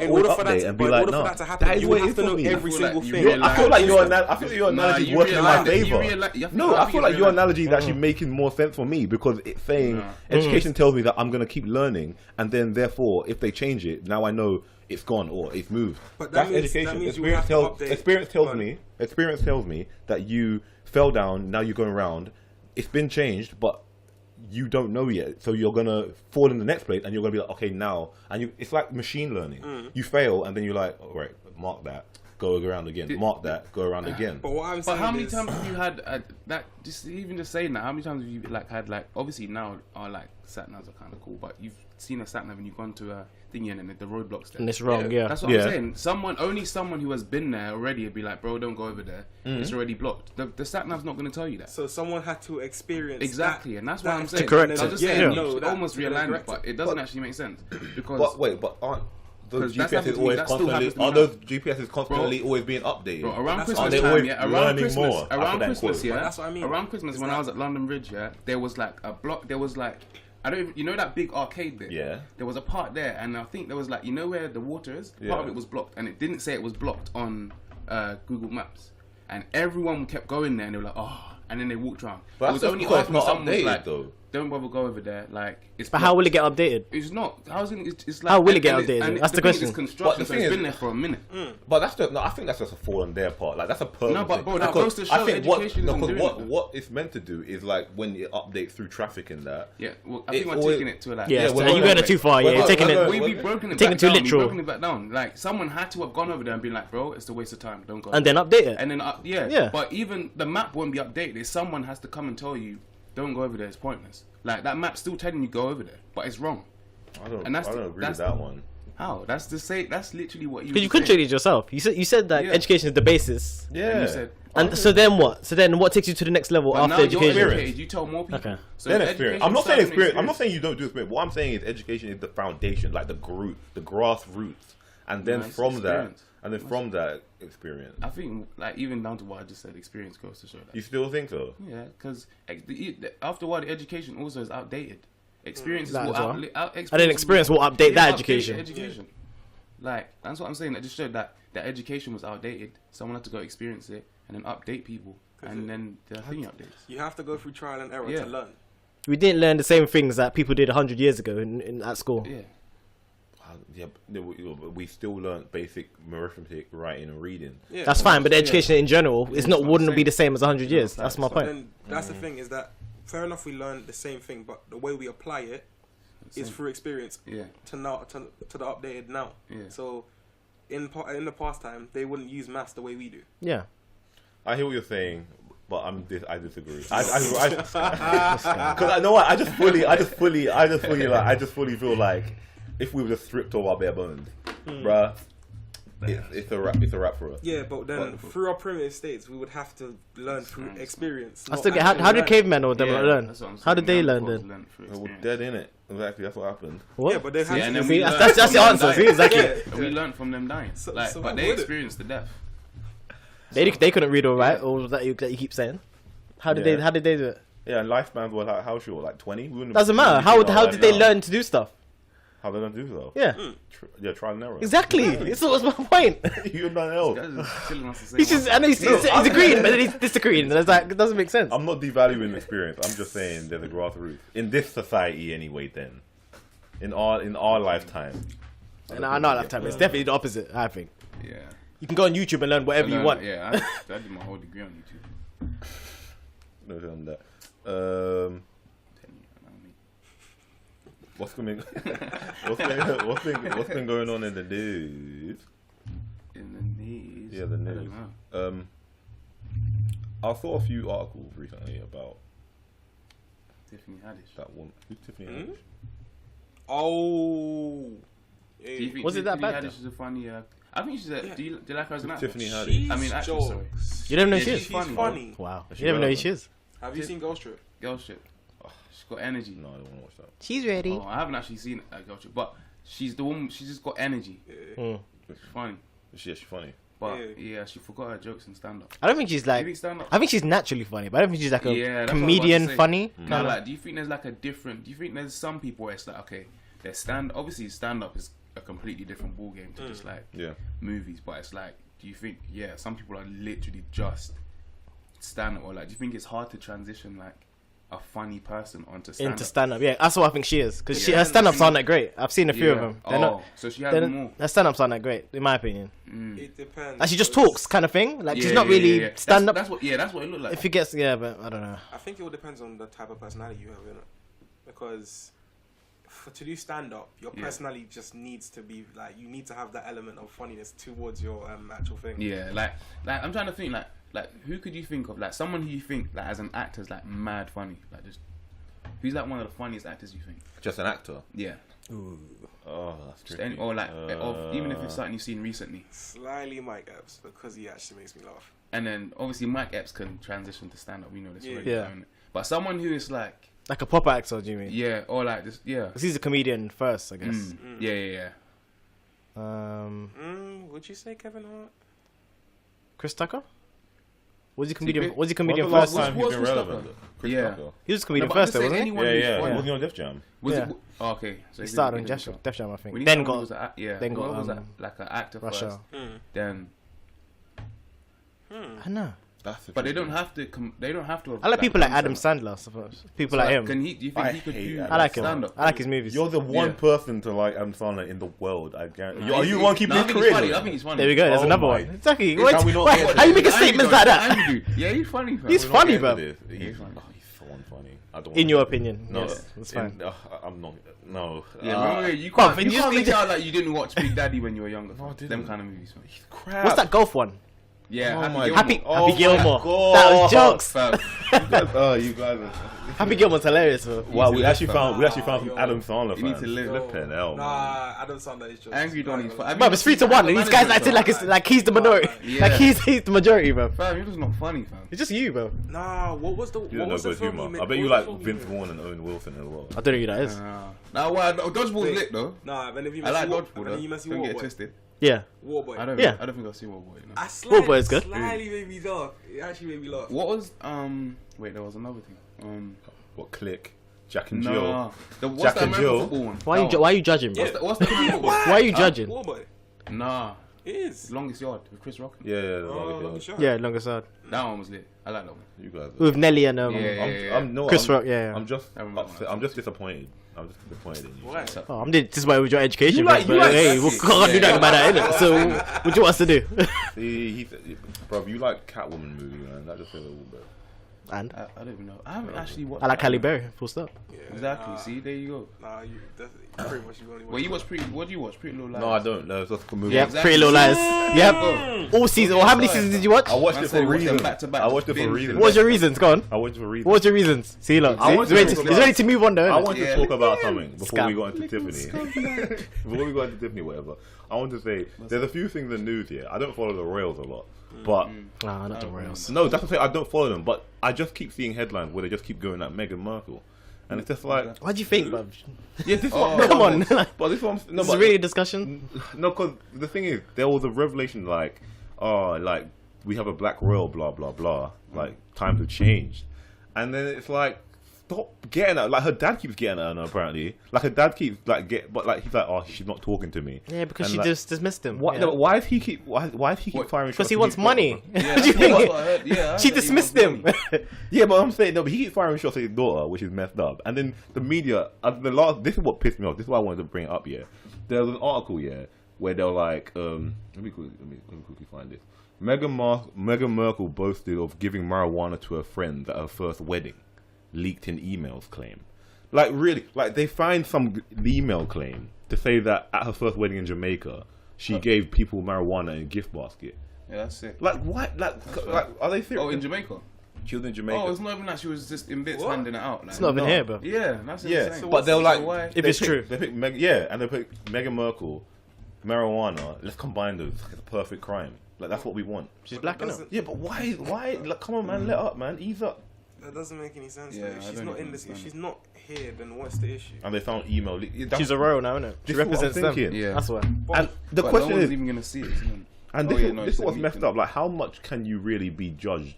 D: in
A: always
D: order for that
A: update
D: to,
A: and
D: but
A: be
D: in
A: like,
D: order
A: no,
D: for that to happen,
A: that is
D: you
A: what
D: would
A: it
D: have
A: is
D: to
A: for
D: know
A: me.
D: every
C: I feel
D: single
C: like you
D: thing.
C: realize-
A: I feel like your analogy is
C: you
A: working in my
C: realize that- you
A: favor.
C: realize- you have to-
A: No, I feel like your
C: realize-
A: analogy is actually making more sense for me because it's saying
C: No.
A: education tells me that I'm gonna keep learning, and then therefore, if they change it, now I know it's gone or it's moved.
D: But that
A: That's
D: means-
A: education.
D: that means you
A: Experience
D: have to update-
A: Experience tells me that you fell down. Now you're going around. It's been changed, but you don't know yet. So you're gonna fall in the next place, and you're gonna be like, okay, now, and it's like machine learning. You fail, and then you're like, all right, mark that. go around again. Mark that, go around again.
D: But what I'm
C: But
D: saying
C: how many
D: is,
C: times have you had that? Just saying that, how many times have you had obviously now our sat navs are kind of cool, but you've seen a sat nav and you've gone to a thingy and then the roadblocks there.
B: And it's wrong, yeah.
C: That's what I'm saying. Only someone who has been there already would be like, bro, don't go over there. It's already blocked. The sat nav's not going to tell you that.
D: So someone had to experience
C: exactly, and that's what I'm saying.
B: correct
C: I'm
B: it.
C: just saying,
D: no,
C: you should
D: that-
C: almost
D: to
C: realign it,
D: correct
C: but
D: it.
C: it doesn't actually make sense because.
A: But aren't those
C: 'Cause that's happened
A: GPSs
C: to me,
A: always
C: that still
A: constantly?
C: happens to me
A: Are
C: now.
A: those GPSs constantly always being updated?
C: Bro, around
D: That's
C: Christmas
D: why
A: they
C: time,
A: always
C: yeah, around
A: learning
C: Christmas,
A: more after
C: around
A: that
C: Christmas,
A: quote.
C: yeah,
D: But that's what I mean.
C: around Christmas when I was at London Bridge, yeah, there was like a block, there was like, I don't even, you know that big arcade there?
A: Yeah.
C: There was a part there, and I think there was like, you know where the water is?
A: Yeah.
C: Part of it was blocked, and it didn't say it was blocked on Google Maps. And everyone kept going there, and they were like, oh, and then they walked around.
A: But
C: it was
A: that's
C: only
A: because
C: after
A: it's not
C: someone was
A: updated,
C: like,
A: though.
C: don't bother go over there, like, it's
B: But how will it
C: blocked.
B: get updated?
C: It's not. It's like,
B: How will it get
C: and
B: updated?
C: and
B: That's the
C: thing is,
B: question.
C: It's construction,
A: But the
C: so
A: thing
C: it's
A: is-
C: been there for a minute.
A: But that's I think that's just a fall on their part. Like that's a purpose.
C: No, but bro, that
A: Because
C: goes to show
A: I think what
C: education isn't doing
A: what
C: that.
A: what it's meant to do is like when it updates through traffic and that.
C: Yeah, well, I think
A: It's
C: we're
A: always-
C: taking it to like.
B: Yeah,
A: we're
B: you're going it too far. Yeah,
A: we're
B: you're taking
A: going-
B: it.
A: we're
C: We've broken it
B: Taking
C: back
B: it too
C: down.
B: literal.
C: We've broken it back down. Like someone had to have gone over there and been like, bro, it's a waste of time. Don't go.
B: And then update it.
C: And then yeah.
B: Yeah.
C: But even the map won't be updated. Someone has to come and tell you, don't go over there. It's pointless. Like that map's still telling you go over there, but it's wrong.
A: I don't.
C: And
A: I
C: that's
A: don't
C: the-
A: agree
C: that's
A: with that one.
C: How? That's that's literally what you.
B: Because you
C: were saying.
B: contradicted yourself. You said that
C: Yeah.
B: education is the basis.
A: Yeah.
C: And you said,
B: And so then what? So then what takes you to the next level
C: but now
B: after
C: you're
B: education?
C: educated, you tell more people.
B: Okay.
C: So
A: Then experience.
C: education
A: I'm not saying
C: starts from
A: experience. I'm not saying you don't do experience. What I'm saying is education is the foundation, like the grassroots, and then
C: No, it's
A: from
C: experience.
A: that experience.
C: I think, like, even down to what I just said, experience goes to show that.
A: You still think so?
C: Yeah, because after a while, the education also is outdated. Experience is
B: That
C: what
B: as well.
C: experience
B: And then experience will update that education.
C: Education. Like, that's what I'm saying. That just showed that education was outdated. Someone had to go experience it and then update people. And then the thing updates.
D: you have to go through trial and error
C: Yeah.
D: to learn.
B: We didn't learn the same things that people did 100 years ago at school.
C: Yeah.
A: Yeah, but we still learn basic arithmetic, writing, and reading.
D: Yeah.
B: That's fine, but the education in general is
C: that's
B: not
C: what I'm
B: wouldn't be
C: saying.
B: the same as 100
C: Yeah,
B: years.
C: facts.
B: That's my
D: But
B: point.
D: then that's the thing is that fair enough we learn the same thing, but the way we apply it is through experience
C: Yeah.
D: to now to the updated now.
C: Yeah.
D: So in the past time they wouldn't use maths the way we do.
B: Yeah.
A: I hear what you're saying, but I disagree. Because I know what I just fully feel like if we were just stripped of our bare bones, bruh, it's a wrap for us.
D: Yeah, but then through our primitive states we would have to learn through experience.
B: I
D: not
B: still get
D: actually
B: how did
D: learn.
B: cavemen or them
C: Yeah,
B: learn?
C: that's what I'm saying.
B: How did they learn
C: Neanderthals
B: then?
C: learned through
A: We're
C: experience.
A: dead in it. Exactly, that's what happened.
B: What?
D: Yeah, but they
C: See,
D: had
C: and
D: to
C: then
B: See,
C: we
B: that's
C: learned
B: the
C: from them
B: answer. See,
C: dying.
B: exactly.
C: And we learned from them dying.
D: So
C: Like,
D: why
C: but they
D: would it?
C: experienced the death.
B: They couldn't read or write, or that you keep saying. How did
A: Yeah.
B: they do it?
A: Yeah, and lifespans were how short, like 20.
B: Doesn't matter. How did they learn to do stuff?
A: How they don't do so?
B: Yeah.
A: Yeah, trial and error.
B: Exactly. It's was my point.
A: You're not else.
C: Guys are chilling us to say
B: He's just,
C: one.
B: I know he's agreeing, but then he's disagreeing. And it's like, it doesn't make sense.
A: I'm not devaluing experience. I'm just saying there's a grassroots in this society anyway. Then, in our lifetime.
B: And I know lifetime. It's definitely the opposite. I think
C: Yeah.
B: you can go on YouTube and learn whatever you want.
C: Yeah, I did my whole degree on YouTube.
A: No, on that. What's been going on in the news?
C: In the knees.
A: Yeah, the
C: I
A: news.
C: don't know.
A: I saw a few articles recently about
C: Tiffany Haddish.
A: that one. Who's Tiffany Haddish?
D: Oh.
C: Do you think
B: Was it that
C: Tiffany
B: bad,
C: Haddish is a funny? I think she's a.
D: Yeah.
C: Do you like her as an actress?
A: Tiffany Haddish.
D: She's
C: I mean, actually, sorry.
D: jokes.
B: You never know who
C: Yeah,
B: she is.
C: she's
D: She's
C: funny.
D: funny.
B: Wow.
A: Is
B: You
A: she
B: never know who
A: relevant?
B: she is.
D: Have you seen Ghost Trip?
C: Girl shit. She's got energy.
A: No, I don't want to watch that.
B: She's ready.
C: Oh, I haven't actually seen Girl Trip, but she's the woman. She's just got energy.
B: Mm.
C: She's funny.
A: She's funny.
C: But
D: Yeah.
C: yeah, she forgot her jokes in stand up.
B: I don't think she's
C: Do you
B: like.
C: think stand up?
B: I think she's naturally funny, but I don't think she's like a
C: Yeah, that's what I was about to
B: comedian
C: say.
B: funny.
C: No,
B: Kinda.
C: like, do you think there's like a different? Do you think there's some people where it's like, okay, their obviously stand up is a completely different ball game to just like
A: Yeah.
C: movies, but it's like, do you think some people are literally just stand up, or like, do you think it's hard to transition like a funny person onto stand
B: Into stand up, yeah, that's what I think she is. Because
C: Yeah.
B: her stand ups aren't that great. I've seen a few of
C: Yeah.
B: them. They're not.
C: So she has more.
B: Her stand ups aren't that great, in my opinion.
D: It depends.
B: Like she just
D: because
B: talks, kind of thing. Like she's
C: Yeah,
B: not
C: yeah,
B: really
C: yeah.
B: stand up.
C: That's what it looked like.
B: If he gets, yeah, but I don't know.
D: I think it all depends on the type of personality you have, innit? Because to do stand up, your personality just needs to be like, you need to have that element of funniness towards your actual thing.
C: Yeah, like I'm trying to think like who could you think of, like someone who you think like as an actor is like mad funny, like just who's like one of the funniest actors you think?
A: Just an actor.
C: Yeah.
A: Oh, that's
C: Just
A: tricky.
C: or like of, even if it's something you've seen recently.
D: Slightly Mike Epps, because he actually makes me laugh.
C: And then obviously Mike Epps can transition to stand up. We know this already.
B: Yeah.
C: Don't it? But someone who is like
B: Like a pop actor, do you mean?
C: yeah, or like just yeah.
B: 'Cause he's a comedian first, I guess.
C: Yeah.
D: Would you say Kevin Hart?
B: Chris Tucker? Was he comedian?
C: bit-
B: Was he comedian
A: When's the
B: first?
A: last time he's
C: What's
A: been
C: Chris
A: relevant?
C: Tucker?
A: Chris
C: Yeah.
A: Tucker.
B: He was a comedian
C: No, but I'm
B: first,
C: just
B: though,
C: saying
B: wasn't he?
C: anyone
A: Yeah,
C: who's
A: yeah.
C: funny.
A: Was he on Def Jam?
C: Was
B: Yeah.
C: it? Oh, okay. So
B: He
C: he's
B: started
C: a
B: on
C: different show.
B: Def Jam, I think.
C: When he
B: Then
C: started, he
B: got
C: was
B: then
C: then
B: got,
C: was like an actor
B: Russia.
C: first. Then,
B: I know.
A: That's a
C: but they
A: tricky
C: don't have to. They don't have to.
B: I like people like
C: come
B: Adam
C: to-
B: Sandler, I suppose. People
C: So,
B: like him.
C: Can he? Do you think
A: I
C: he could
A: hate
C: do?
A: Adam
B: I like him.
C: stand up?
B: I like his movies.
A: You're the one
C: Yeah.
A: person to like Adam Sandler in the world. I guarantee.
C: Nah,
A: Are you the one keeping
C: nah,
A: his
C: I think
A: career?
C: he's funny. I
A: going?
C: think he's funny.
B: There we go. There's
A: Oh
B: another
A: my-
B: one. Exactly.
A: Can
B: Wait,
A: we not
B: why
A: get
B: are you making
C: Andrew
B: statements
C: does
B: like
C: it.
B: that?
C: Andrew do. Yeah, he's funny. fam.
B: He's
A: We're not
B: funny,
A: getting
B: bro.
A: into this. He's
C: funny.
A: he's so unfunny. I don't
B: In
A: wanna
B: your
A: do it.
B: opinion,
A: No,
B: yes, that's fine.
A: I'm not. No.
C: Yeah, remember, you
B: Bruv,
C: can't. You
B: you
C: can't
B: just-
C: make out like you didn't watch Big Daddy when you were younger.
A: No, I
C: Them
A: didn't.
C: kind of movies. Fam.
A: He's crap.
B: What's that golf one?
C: Yeah,
A: Oh
C: Happy
A: my-
C: Gilmore.
B: Happy
A: Oh my
B: Gilmore.
A: God.
B: That was jokes.
C: Fam.
A: You guys.
B: Happy Gilmore's hilarious. Bro.
A: Wow,
C: to
A: we
C: live,
A: actually
C: fam.
A: found some
D: Yo.
A: Adam Sandler
C: You need
A: fans.
C: to live.
A: Flipping hell, man.
D: Nah, Adam Sandler is just
C: Angry Donnie's funny.
B: Bro, it's 3-1. These guys acting like he's the minority.
C: Yeah.
B: Like he's the majority, bro.
C: Fam, you're just not funny, fam.
B: It's just you, bro.
D: Nah, what was the
A: You
D: what
A: don't know
D: was the
A: good
D: film he
A: humor.
D: made?
A: I bet
D: What
A: you
D: was
A: like
D: the film he
A: Vince
D: made?
A: Vaughn and Owen Wilson as well.
B: I don't know who that is.
C: Now, why? Dodgeball's
A: Wait.
C: lit though.
D: Nah, but if you
C: I like
D: War-
C: Dodgeball
D: and
C: though.
D: then you must see
C: Don't get
D: Warboy.
C: twisted.
B: Yeah.
D: Warboy.
C: I don't.
B: Yeah.
C: I don't think I've seen Warboy. You know.
D: I slightly,
B: Warboy is good.
D: Slightly made me laugh. It actually made me laugh.
C: What was Wait, there was another thing.
A: What Click? Jack and Jill.
C: Nah. What's
A: Jack
C: the
A: and
C: American
A: Jill.
C: football one?
B: Why
C: That
B: why
C: one.
B: are you judging, bro?
C: What's the football one?
B: Why are you judging?
D: Warboy.
C: Nah.
D: It is.
C: Longest Yard with Chris Rock.
A: Yeah,
D: Oh, let me show.
B: Yeah, longest side.
C: That one was lit. I like that one.
A: You guys.
B: With Nelly and
C: Yeah.
B: Chris Rock, yeah.
A: I'm just
C: I remember
A: upset.
C: that.
A: I'm just disappointed. I'm just disappointed in you.
D: Why?
B: Oh, I'm this is why with your education,
C: You like-
B: bro,
C: you
B: but
C: like
B: hey, we
C: classics.
B: can't do
C: Yeah.
B: nothing about that, innit? So, what do you want us to do?
A: See, bro, you like Catwoman movie, man. That just feels a little bit.
B: And
C: I don't even know. I haven't actually watched.
B: I like
C: that
B: Halle
C: one.
B: Berry, full stop.
D: Yeah,
C: Exactly.
D: Nah,
C: See, there you go.
D: Nah, that's pretty much you only watch.
C: Well, you watch Pretty. What do you watch? Pretty Little Lies.
A: No, I don't. No, it's just a movie.
B: Yeah,
C: exactly.
B: Pretty Little Lies. Yep.
C: Go.
B: All season. Or how many seasons did you watch?
A: I watched
C: Man
A: it
C: said
A: for
C: he watched them
A: reasons.
C: back to back.
A: I watched it for
C: Binge.
A: reasons.
B: What was your reasons? Go on.
A: I watched it for reasons.
B: What was your reasons? See, look.
A: I
B: See?
A: want
B: He's
A: to
B: ready
A: talk
B: he's ready to move on, though.
A: I
B: innit?
A: want to
C: Yeah.
A: talk about something before
B: Scam.
A: we go into Tiffany. Before we go into Tiffany, whatever. I want to say there's a few things in the news here. I don't follow the Royals a lot, but
B: Nah, not the Royals.
A: no, that's the thing. I don't follow them, but I just keep seeing headlines where they just keep going at Meghan Markle, and it's just like,
B: What do you think, bro?
A: yeah, this
C: Oh,
A: one.
B: Come on.
A: But this one, no,
B: This is
A: but
B: really a discussion.
A: no, because the thing is, there was a revelation like, oh, like we have a black royal, blah blah blah. Like times have changed, and then it's like, stop getting at. Like her dad keeps getting at her apparently. Like her dad keeps like but like he's like, oh, she's not talking to me.
B: Yeah, because
A: And
B: she
A: like,
B: just dismissed him.
A: Why?
B: Yeah.
A: No, why does he keep? Why does he keep
C: What?
A: firing shots?
B: Because he
A: at
B: wants
A: his
B: money.
A: daughter?
C: Yeah,
B: What do you
C: that's
B: think?
C: what I heard. Yeah, I heard
B: She
C: that he
B: dismissed
C: wants
B: him.
C: money.
A: Yeah, but I'm saying no, but he keeps firing shots at his daughter, which is messed up. And then the media, this is what pissed me off. This is why I wanted to bring it up. Yeah, there was an article, yeah, where they're like, let me quickly find this. Meghan Markle boasted of giving marijuana to her friends at her first wedding, leaked in emails claim. Like really, like they find some email claim to say that at her first wedding in Jamaica, she gave people marijuana in a gift basket.
C: Yeah, that's it.
A: Like what? Like are they serious?
C: Oh, in Jamaica.
A: She was in Jamaica.
C: Oh, it's not even like she was just in bits
D: What?
C: handing it out. Like,
B: It's not even
A: No.
B: here, bro.
C: Yeah, that's
A: Yeah,
C: insane.
A: but they're like,
C: why?
B: If it's true.
A: they pick and they pick Meghan Markle, marijuana. Let's combine those. It's a perfect crime. Like that's what we want.
B: She's black, innit?
D: doesn't-
A: Yeah, but why? Like, come on, man, let up, man, ease up.
D: That doesn't make any sense.
C: Yeah,
D: though.
C: I
D: If she's
C: don't
D: not
C: even
D: in this. If
C: understand
D: she's not here, then what's the issue?
A: And they found email.
B: She's a royal now, innit? She
A: This is what I'm
B: represents them.
A: thinking.
C: Yeah.
B: That's why.
A: And the
C: But
A: question
C: no one's
A: is,
C: even gonna see it. Isn't it?
A: and
C: Oh,
A: this,
C: yeah,
A: is,
C: no,
A: this
C: it's
A: is what's
C: a
A: messed
C: meeting.
A: up. Like, how much can you really be judged?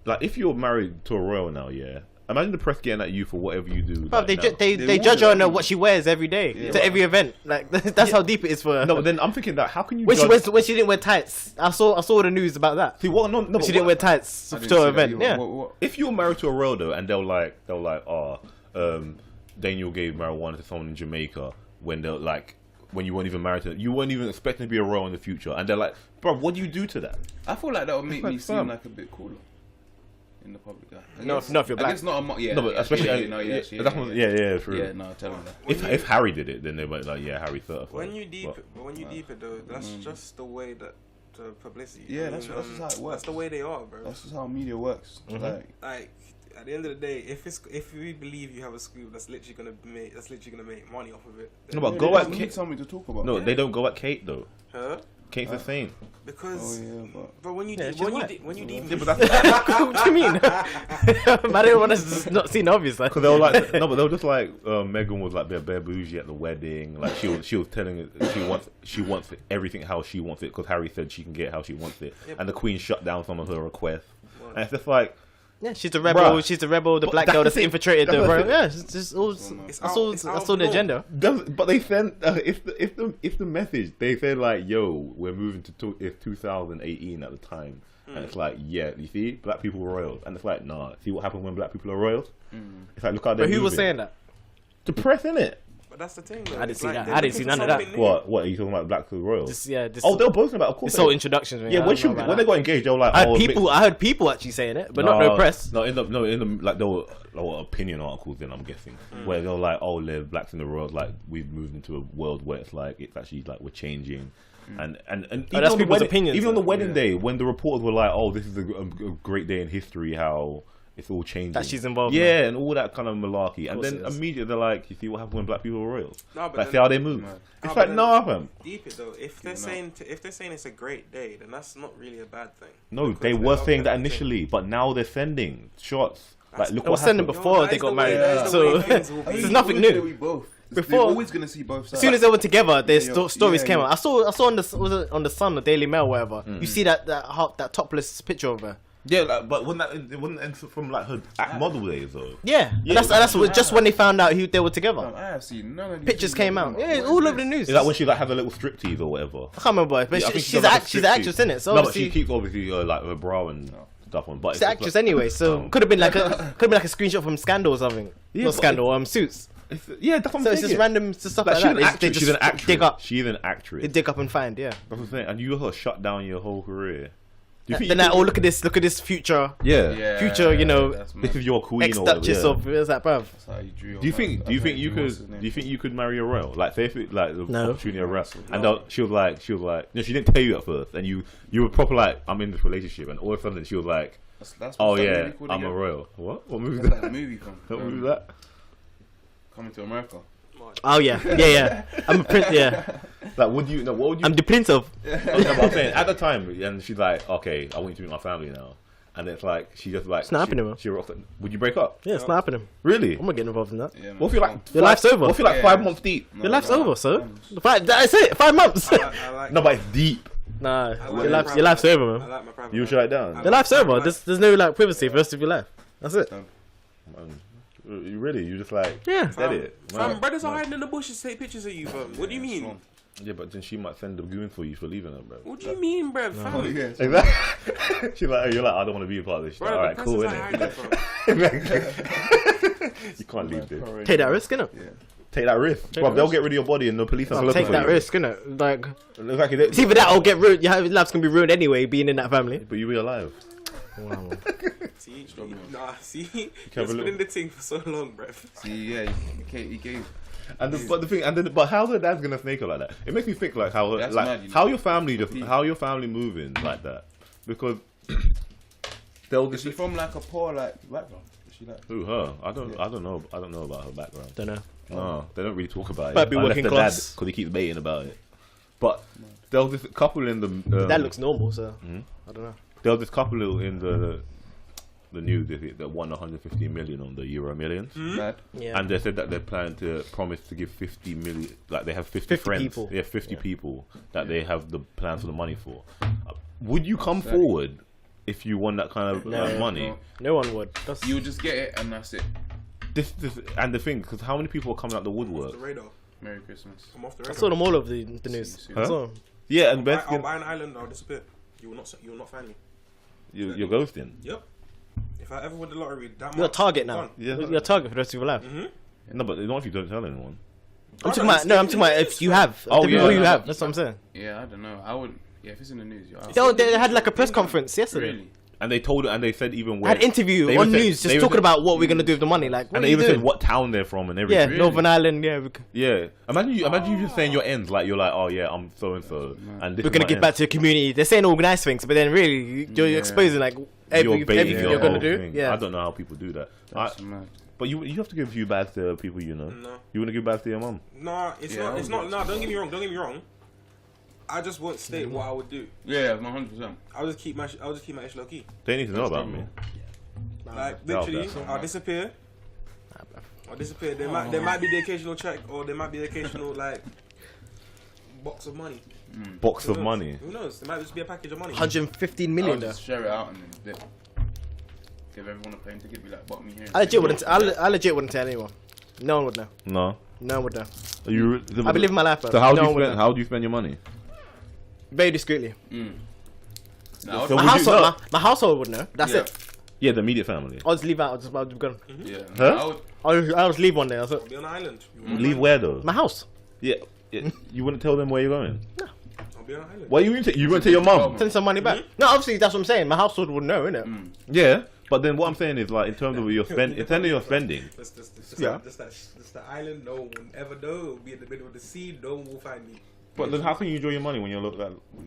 A: Like, if you're married to a royal now, yeah. Imagine the press getting at you for whatever you do.
B: Bro,
A: like,
B: they,
A: now.
B: they
C: will
B: judge
C: do
B: her on
C: that.
B: what she wears every day
C: Yeah.
B: to every event. Like that's how deep it is for her.
A: No, but then I'm thinking that how can you
B: when she
A: judge?
B: wears, when she didn't wear tights, I saw the news about that.
A: See what? No,
B: She
A: but
B: didn't
A: what-
B: wear tights
C: I didn't
B: to
C: see
B: her
C: that
B: event.
C: either.
B: Yeah.
C: What?
A: If you're married to a royal though, and they're like, Daniel gave marijuana to someone in Jamaica when they're like, when you weren't even married to, you weren't even expecting to be a royal in the future, and they're like, bro, what do you do to that?
C: I feel like that would make
A: like
C: me
A: fam.
C: seem like a bit cooler. in the public eye.
B: No, if you're
C: I
B: black.
C: guess not a yeah.
A: No, but
C: yeah,
A: especially
C: yeah,
A: true.
C: Yeah, no, tell him that.
A: If Harry did it, then they might like, yeah, Harry certified.
D: When you deep
A: But-
D: it, but when you deep it though, that's just the way that the publicity.
C: Yeah, that's just how it works.
D: That's the way they are, bro.
C: That's just how media works.
D: Like at the end of the day, if we believe you have a scoop that's literally gonna make money off of it.
A: No, but
C: Yeah,
A: go
C: they
A: at
C: just need
A: Kate.
C: something to talk about.
A: No, they don't go at Kate though.
D: Huh?
A: Kate's the same.
D: Because
C: Oh, yeah,
D: but when you
B: Yeah,
D: deep,
B: she's
D: when you
B: white.
D: deep, when you deep,
A: Yeah, but that's
B: What do you mean? I don't want to not see obvious. Like.
A: because they were like no, but they were just like Megan was like bare bougie at the wedding. Like she was telling it she wants everything how she wants it because Harry said she can get it how she wants it,
D: Yeah,
A: and the Queen shut down some of her requests. And it's just like
B: Yeah, she's the rebel.
A: Bruh.
B: She's the rebel. The
A: But
B: black
A: that's
B: girl
A: the
B: that's
A: thing.
B: infiltrated
A: That's
B: the
A: the
B: royal.
A: thing.
B: Yeah, it's just all.
D: It's
B: That's all.
D: out
B: That's
D: of
B: all the
D: norm.
B: agenda.
A: but they sent if the message they said like yo we're moving to it's 2018 at the time and it's like yeah you see black people are royals and it's like nah see what happens when black people are royals. It's like look how they're
B: But who was
A: moving.
B: saying that?
A: The press innit?
D: But that's the thing. Though.
B: I didn't
D: It's
B: see that.
D: they're
B: I didn't
D: looking
B: see
D: for
B: none of that.
D: something new.
A: What are you talking about black to royals?
B: This, yeah, this.
A: Oh, they were boasting about it, of course.
B: This
A: they
B: whole
A: did.
B: introduction.
A: Yeah, when they got engaged, they were like,
B: I
A: oh,
B: heard people. I heard people actually saying it, but not no press.
A: No, in the like there were opinion articles. Then I'm guessing where they were like, oh, there's blacks in the world. Like we've moved into a world where it's like it's actually like we're changing. And even
B: that's
A: on the
B: people's
A: wedding,
B: opinions,
A: even on the
B: though.
A: wedding day, when the reporters were like, "Oh, this is a great day in history," how it's all changing.
B: That she's involved,
A: yeah,
B: man.
A: and all that kind of malarkey. And
B: course
A: then
B: it is.
A: immediately they're like, "You see what happened when black people were royals?
D: No, but
A: Like, see
D: then-
A: how they move."
C: No.
A: It's
D: but
A: like,
D: then
A: nah, fam.
D: Deep it though. If they're saying it's a great day, then that's not really a bad thing.
A: No,
D: Because
A: they
D: there's
A: were
D: other
A: saying that
D: things.
A: initially, but now they're sending shots. Like, look
B: They were
A: what
B: sending
A: happened.
B: before
D: that
B: they
D: is
B: got
D: the way-
B: married.
D: that is the
B: So
D: way things will be.
B: this is nothing new.
C: We both.
B: Before-
C: They're always gonna see both sides.
B: As soon as they were together, their
C: Yeah,
B: stories
C: yeah,
B: came
C: yeah.
B: out. I saw on the Sun, the Daily Mail, whatever. You see that topless picture of her.
A: Yeah, like, but it wasn't from like her model days though.
B: Yeah,
A: Yeah,
B: and that's just when they found out who they were together.
C: I have seen none of these
B: Pictures
C: videos.
B: came out. Yeah,
C: What
B: all
C: is
B: over the
C: this?
B: news.
A: Is that when she like has a little striptease or whatever?
B: I can't remember, but
A: Yeah, I think
B: she's
A: does, like, a
B: she's an
A: striptease.
B: actress in it. So
A: No, but she
B: obviously
A: keeps obviously like her bra and stuff on. But
B: she's an actress anyway. So could have been like a screenshot from Scandal or something.
A: Yeah,
B: Not
A: but
B: Scandal, Suits.
A: Yeah, that's what I'm
B: So it's
A: saying.
B: just random stuff
A: Like,
B: like
A: she's
B: that.
A: an actress. She's an actress.
B: Dig up.
A: She's an actress.
B: They dig up and find. Yeah.
A: That's what I'm saying. And you got shut down your whole career. Do you think
B: Then
A: you
B: like,
A: could-
B: oh look at this future
C: Yeah,
B: Future, you know,
C: that's mad.
A: this is your queen
B: ex
A: or whatever,
B: Duchess
A: yeah.
B: of where's that bruv?
C: That's how you drew.
A: Do you think you could marry a royal? Like say if it like the
B: No.
A: opportunity around and she was like no, she didn't tell you at first and you were proper like I'm in this relationship and all of a sudden she was like
C: That's
A: oh
C: what's that
A: yeah
C: movie called
A: I'm a
C: again?
A: royal. What movie is
C: What's that
A: that?
C: movie from?
A: What movie is that?
C: Coming to America.
B: Oh yeah. I'm a prince. Yeah,
A: Like would you? No, what would you?
B: I'm the prince of.
A: No, but I'm saying at the time and she's like okay I want you to meet my family now and it's like she just like
B: It's not happening, man.
A: she rocks it. Would you break up?
B: Yeah, it's not happening.
A: Really?
B: I'm not getting involved in that.
C: Yeah, man.
A: What if you're like
B: Your life's over.
A: What if you're like
C: Yeah.
A: 5 months deep?
B: Your life's over, so that's it. 5 months.
D: I like
A: No, but it's deep.
B: Nah,
D: I
B: your
D: like
B: life's
D: my
B: over,
D: I
B: man.
D: like my private
A: You
D: life.
A: shut it down.
B: Your life's over. There's no like privacy for the rest of your life. That's it.
A: You really? You just like
B: Yeah.
A: said it.
D: Fam, brothers are hiding in the bushes, take pictures of you, fam. What do you mean?
A: Yeah, but then she might send the goon for you for leaving her, bro.
D: What do you mean, bruv? Fam?
C: Oh, yeah.
A: Exactly. She's like, you're like, I don't want to be a part of this. She's like,
D: Bro,
A: all right,
D: the
A: cool,
D: presents are
A: innit?
D: hiding, fam.
A: You can't leave this.
B: Take that risk, innit?
C: Yeah.
A: Take that risk,
B: Take
A: bro.
B: that
A: They'll
B: risk.
A: get rid of your body and the police are looking
B: Take
A: for
B: that
A: you.
B: risk, innit? Like
A: Exactly.
B: it's either that or get ruined. Your life's gonna be ruined anyway, being in that family.
A: But you be alive.
D: See, see,
A: have
D: it's
A: a
D: been
A: little-
D: in the thing for so long, bruv.
C: See, yeah, he gave.
A: But the thing, but how's her dad's gonna snake her like that? It makes me think like how
C: That's
A: like
C: mad, you know.
A: how your family just how your family moving like that because they'll
C: Is she
A: just
C: from like a poor like background? Is she like?
A: who her I don't know about her background.
B: Don't know.
A: No, they don't really talk about it.
B: Might be
A: Unless
B: working
A: the
B: class.
A: because he keeps baiting about it. But there was this couple in the
B: That looks normal, so I don't know.
A: there was this couple in the news that won 150 million on the Euro Millions.
C: Mad.
B: Yeah.
A: And they said that they plan to promise to give 50 million, like they have 50,
B: 50
A: friends,
B: people.
A: yeah, 50 people that they have the plans for the money for. Would you come forward if you won that kind of
B: No.
A: money?
C: No.
B: No one would. That's
C: You just get it and that's it.
A: This and the thing, because how many people are coming out the
D: Off
A: woodwork?
D: the radar.
C: Merry Christmas.
D: I'm off the
B: I
D: radar.
B: saw them all over the news.
C: See,
B: I
A: Huh?
B: saw 'em.
A: Yeah, and
D: I'll
A: best
D: buy an island, I'll disappear. You will not find me.
A: you're ghosting.
D: Yep. If I ever win the lottery, that
B: You're a
D: much,
B: target now.
D: gone.
A: Yeah.
B: You're a target for the rest of your life.
A: No, but not if you don't tell anyone.
B: I'm talking about if you have.
A: Oh,
B: the
A: yeah.
B: people you have. That's what I'm saying.
C: Yeah, I don't know. I would. Yeah, if it's in the news, you're out.
B: They had like a press conference yesterday.
C: Really?
A: And they told it, and they said even
B: I
A: where.
B: had an interview
A: they
B: on
A: even said-
B: news
A: they
B: just
A: even
B: talking
A: said-
B: about what we're gonna do with the money. Like, what
A: And
B: are
A: they
B: you
A: even
B: doing?
A: said what town they're from and
B: Yeah,
A: everything.
B: Northern Ireland. Yeah,
A: Yeah. Imagine you just saying your ends like you're like, oh yeah, I'm so and so, and this
B: we're
A: is
B: gonna
A: my
B: give
A: end.
B: back to the community. They're saying all nice things, but then really you're
C: Yeah.
B: exposing like
A: You're baiting
B: everything
A: your
B: you're gonna
A: whole
B: do.
A: thing.
B: Yeah,
A: I don't know how people do that.
C: That's mad.
A: But you have to give a few bags to people you know.
D: No.
A: You want to give bags to your mum?
D: Nah, it's
C: Yeah,
D: not. It's
C: I
D: not.
C: would
D: Nah, don't get me wrong. Don't get me wrong. I just won't state what I would do.
C: Yeah, 100%.
D: I'll just keep my ish low key.
A: They need to know about me.
D: Like
A: Doubt
D: literally,
A: that.
D: I'll disappear. I'll disappear. There might be the occasional check, or there might be the occasional like box of money.
A: Box
D: Who
A: of
D: knows?
A: money.
D: Who knows? There might just be a package of money.
B: 115
C: I'll
B: million though.
C: just share it out and then dip. Give everyone a plane ticket, be like, bought me here.
B: I legit wouldn't tell anyone. No one would know.
A: No.
B: No one would know.
A: Are you?
B: I believe in my life, bro.
A: So how do
B: no
A: you
B: one would
A: spend?
B: know.
A: How do you spend your money?
B: Very discreetly.
C: Now,
A: So
B: My
A: would you
B: household,
A: not-
B: my household would know. That's
C: yeah.
B: it.
A: Yeah, the immediate family.
B: I'll just leave out. I'll just be gone.
C: Yeah.
A: Huh?
C: I would,
B: I'll just leave one day. That's it.
D: I'll be on an island.
A: Leave where though?
B: My house.
A: Yeah. You wouldn't tell them where you're going.
D: I'll be on an island.
A: Why you wouldn't? You wouldn't tell your mum?
B: Send some money back. No, obviously that's what I'm saying. My household would know, innit?
A: Yeah. But then what I'm saying is like in terms of your spend, in terms of your spending.
B: Yeah.
D: Just the island. No one will ever know. It'll be in the middle of the sea. No one will find me.
A: But then how can you enjoy your money when you're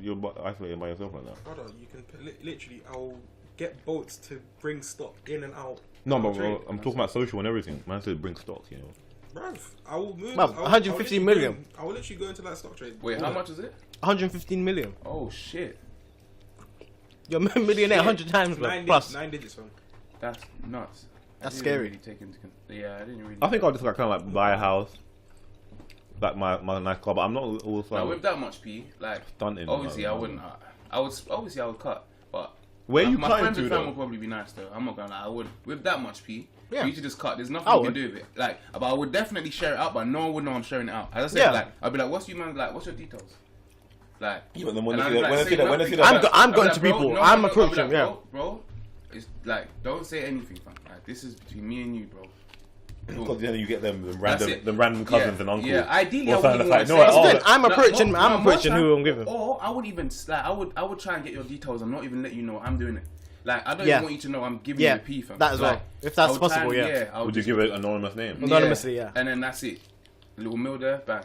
A: you're isolated by yourself like that?
D: Hold on. You can literally. I'll get boats to bring stock in and out.
A: No, but
D: Trade.
A: I'm talking about social and everything. Man said bring stocks, you know.
D: Bruv, I will move.
B: Bruv,
D: I will
B: 150
D: literally
B: million.
D: I will literally go into that stock trade.
C: wait, how much is it?
B: 115 million.
C: Oh, shit.
B: You're a millionaire 100 times, bro. Plus.
D: 9 digits, fam.
C: That's nuts.
B: That's
C: I didn't
B: scary.
C: Really take into I didn't really.
A: I think I'll just like kind of like buy a house, like my nice car. But I'm not also
C: Now, with that much P, like,
A: stunting.
C: obviously I wouldn't. I would obviously I would cut, but
A: Where you
C: my
A: cutting
C: friends
A: to
C: and fam
A: though?
C: would probably be nice though. I'm not gonna lie, I would. With that much P,
B: Yeah.
C: you should just cut. There's nothing
B: I
C: you can
B: would.
C: do with it. Like, but I would definitely share it out, but no one would know I'm sharing it out. As I said,
B: Yeah.
C: like, I'd be like, "What's you man? Like, what's your details?" Like,
A: Yeah, but then when
C: and
A: they
C: I'd
A: see
C: be
A: that- when they
C: say
A: see that- when they
C: nothing.
A: see that-
B: I'm
C: I'd be
B: going
C: like,
B: to
C: bro,
B: people.
C: no,
B: I'm
C: no, I'd be
B: approaching,
C: like,
B: yeah.
C: bro, it's like, don't say anything, fam. Like, this is between me and you, bro.
A: Because then you get them
C: That's it.
A: random cousins
C: Yeah.
A: and uncles.
C: Yeah, ideally, I
A: Or something
C: wouldn't
A: like,
C: want
A: no,
C: to say.
A: oh,
B: That's good. I'm approaching.
C: No,
B: I'm
C: more
B: approaching
C: time-
B: who I'm giving.
C: Or I would even like I would try and get your details and not even let you know I'm doing it. Like I don't
B: Yeah.
C: even want you to know I'm giving
B: Yeah,
C: you a P, fam.
B: that as well.
C: Like,
B: If that's
C: I would try
B: possible,
C: and-
B: yeah.
C: I would
A: Would you
C: just-
A: give it an anonymous name?
B: Anonymously, yeah.
C: And then that's it. A little meal there, bang.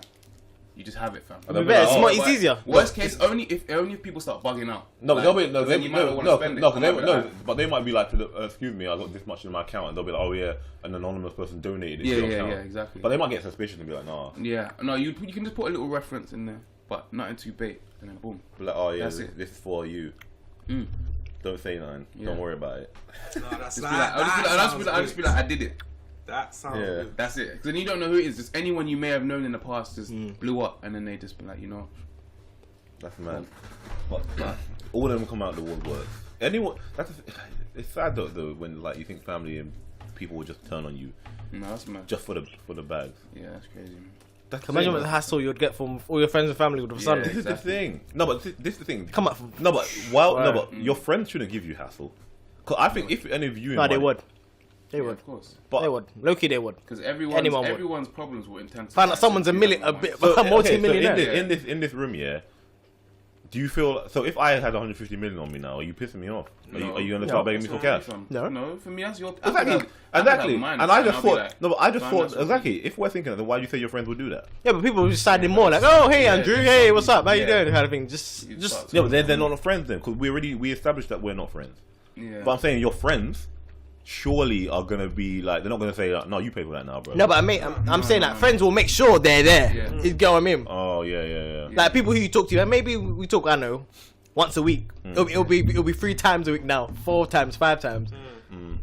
C: You just have it, fam.
A: And they'll be
B: better,
A: like,
B: it's
A: oh,
B: more-
C: But
B: it's easier.
C: Worst case, only if people start bugging out.
A: No,
C: Like,
A: they'll be no,
C: then you might not want to spend it.
A: no,
C: I might be like,
A: but they might be like, excuse me, I got this much in my account, and they'll be like, oh yeah, an anonymous person donated it to your account.
C: yeah, exactly.
A: But they might get suspicious and be like, nah,
C: Yeah, no, you can just put a little reference in there, but nothing too bait, and then boom.
A: be like, oh yeah,
C: That's
A: this,
C: it.
A: this is for you.
C: Mm.
A: Don't say nothing.
C: Yeah.
A: Don't worry about it.
D: No, that's
C: Just be like, I'll just be like, I did it.
D: That sounds
A: Yeah.
D: good.
C: That's it. 'Cause then you don't know who it is. Just anyone you may have known in the past just blew up, and then they just be like, you know.
A: That's mad. But all of them come out the woodwork. Anyone? It's sad though when like you think family and people will just turn on you
C: No, that's mad.
A: just for the bags.
C: Yeah, that's crazy, man.
A: That's
B: Imagine
A: the
B: what
A: thing.
B: the hassle you'd get from all your friends and family all of a sudden.
A: This is the
C: Exactly.
A: thing. No, but this is the thing.
B: Come up from.
A: No, but no,
B: Right.
A: but your friends shouldn't give you hassle. Cause I think if any of you,
B: No, they would. They
C: Yeah,
B: would.
C: of course.
A: But
B: They would. Loki, they would.
C: Because
B: Anyone would.
C: everyone's problems will intensify.
B: Find out someone's a million, a bit, a multi-millionaire.
A: So in this room, yeah. Do you feel so? If I had 150 million on me now, are you pissing me off? Are you gonna start begging me for cash?
B: No.
C: No, for me that's your.
A: Exactly. And I just thought, no, but I just thought, exactly. If we're thinking, then why do you say your friends would do that?
B: Yeah, but people were just siding more like, oh, hey,
C: Yeah,
B: Andrew,
C: yeah,
B: hey, what's up? How you
C: yeah.
B: doing? Kind of thing. Just.
A: Yeah, but they're not friends then, because we established that we're not friends.
C: Yeah.
A: But I'm saying your friends surely are gonna be like, they're not gonna say, like, no, you pay for that now, bro.
B: No, but I'm saying that friends will make sure they're there.
C: Yeah.
B: You get what I mean?
A: Oh yeah.
B: Like people who you talk to, like maybe we talk, I don't know, once a week. It'll be 3 times a week now, 4 times, 5 times.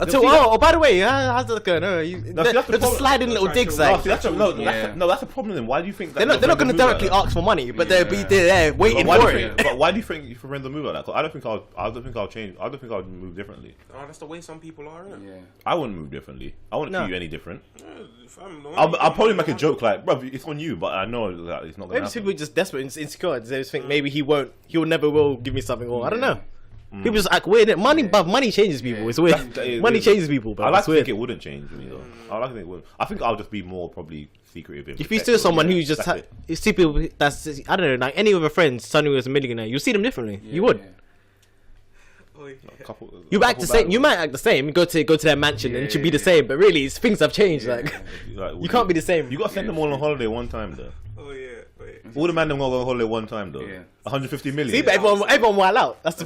B: Until by the way, how's that going? Oh,
A: see, that's the
B: they're just
A: problem.
B: sliding little digs
A: No,
B: like
A: see, that's a problem. Then why do you think that
B: they're not going to directly ask for money, but they'll be there waiting
A: But why,
B: for
A: do you
B: it.
A: think, but why do you think your friends will move like that? 'Cause I don't think I'll change. I don't think I'll move differently.
D: Oh, that's the way some people are, innit?
C: Yeah.
A: I wouldn't move differently. I wouldn't
B: No.
A: treat you any different.
D: Fam, the
A: I'll
D: one-
A: probably make a joke like, bro, it's on you, but I know that it's not gonna
B: Maybe
A: happen.
B: people are just desperate and insecure. They just think maybe he'll never will give me something, or I don't know. People just act weird. Money changes people. It's weird.
A: That is
B: Money
A: weird.
B: changes people, but
A: I like
B: it's
A: to
B: weird.
A: think it wouldn't change me though. I like to think it would. I think I'll just be more probably secretive. and
B: If you see
A: protective,
B: someone
A: yeah,
B: who's just
A: that's it.
B: you see people that's I don't know, like any of your friends suddenly was a millionaire, you see them differently. You would.
D: Oh, yeah.
B: You act the same. You might act the same. Go to their mansion and it should be the same. But really, things have changed. Like you can't be the same.
A: You got to send them all on holiday one time though.
D: Oh yeah. Wait.
A: All the man them gonna go on holiday one time though.
C: Yeah.
A: 150 million.
B: See, but everyone wild out. That's the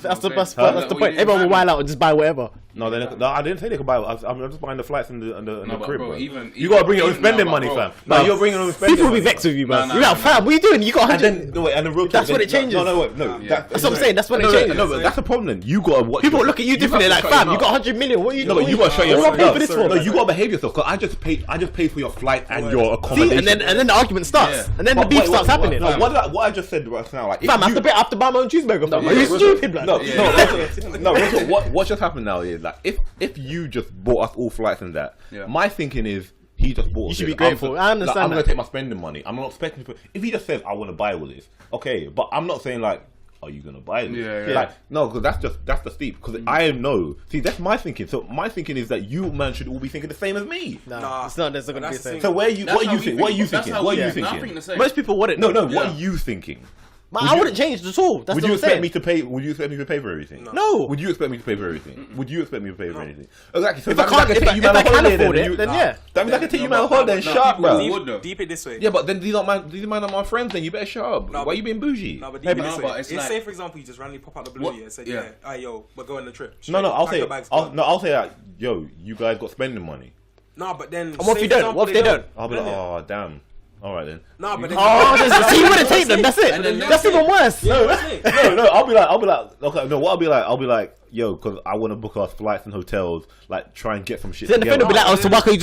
B: point. Everyone will wild out and just buy whatever.
A: No, I didn't say they could buy. I'm just buying the flights and the
C: No, but
A: crib,
C: bro,
A: bro.
C: even
A: You gotta bring your own spending
C: no,
A: money,
C: bro.
A: fam. No, you're bringing your own spending
B: People will
A: money.
B: be vexed with you, bro.
C: No,
B: You're like, fam, what are you doing? You got
A: And
B: 100.
A: then, no, wait, and the real
B: That's when it changes.
A: No, wait, no.
C: Yeah.
B: That's what I'm saying. That's when it
A: No,
B: changes.
A: no, but that's the problem then. You gotta watch.
B: People look at you differently.
A: have
B: Like,
A: to shut
B: fam,
A: your
B: you got
A: mouth.
B: 100 million. What are you
A: No,
B: doing?
A: but you gotta shut your
B: What
A: mouth.
B: am I paying for this for?
A: No, you gotta behave yourself. Cause I just paid for your flight and your accommodation.
B: See, and then the argument starts,
C: Yeah.
B: and then the beef starts happening.
A: No, what I just said right now, like, if
B: Fam, I
A: you-
B: have to buy my own cheeseburger. Fam, are you
A: Russell,
B: stupid, man?
A: No,
C: Yeah.
A: no, Russell, what just happened now is like if you just bought us all flights and that,
C: Yeah.
A: my thinking is he just bought.
B: You
A: us
B: should
A: this.
B: be grateful. I understand
A: I'm gonna
B: that.
A: take my spending money. I'm not expecting. If he just says I want to buy all this, okay, but I'm not saying like, are you gonna buy this?
C: Yeah, yeah.
A: Like no, because that's the steep. Because I know. See, that's my thinking. So my thinking is that you man should all be thinking the same as me.
B: Nah, it's not. There's not gonna be the
D: That's the
B: same.
D: thing.
A: So what are you
C: That's how we
A: thinking? What are you
C: That's
A: thinking?
C: how
A: What
C: we-
A: are you
C: No, I
A: thinking?
C: think the same.
B: Most people wouldn't.
A: No,
B: know.
A: what
C: Yeah.
A: are you thinking?
B: Man, I wouldn't change at all. That's
A: Would
B: what
A: you
B: I'm
A: expect
B: saying.
A: me to pay? Would you expect me to pay for everything?
B: No.
A: Would you expect me to pay for everything? Would you expect me to pay for anything? Exactly. So
B: If
A: that
B: I
A: means
B: can't-
A: can
B: if
A: take
B: I-
A: you
B: if
A: man
B: I
A: on
B: can
A: holiday
B: afford
A: then
B: it,
A: you-
B: then yeah.
A: That means I can take you man on
C: but-
A: holiday and
C: no,
A: shut up,
C: people
A: bro.
C: would though.
D: Deep it this way.
A: Yeah, but then these man are my friends. Then you better shut up.
D: No,
A: Why you being bougie?
D: No, but deep it
C: No,
D: this
C: but
D: way.
C: it's
D: If
C: like-
D: say for example you just randomly pop out the blue
C: What?
D: and said,
C: Yeah.
D: "Hey yo, we're going on a trip."
A: No, I'll
D: Pack
A: say,
D: your bags, go.
A: I'll say that. Yo, you guys got spending money.
D: No, but then.
B: And what if
D: say
B: you
D: for
B: don't?
D: example
B: What if they don't?
A: I'll be like,
D: Then
A: oh damn. All right then.
D: No, but then.
B: Oh, so you wouldn't take them. That's it.
C: And then
B: That's even worse.
A: No, I'll be like, okay, no, what I'll be like, yo, because I want to book us flights and hotels, like try and get some shit.
B: Then the friend will be like, oh, so why can't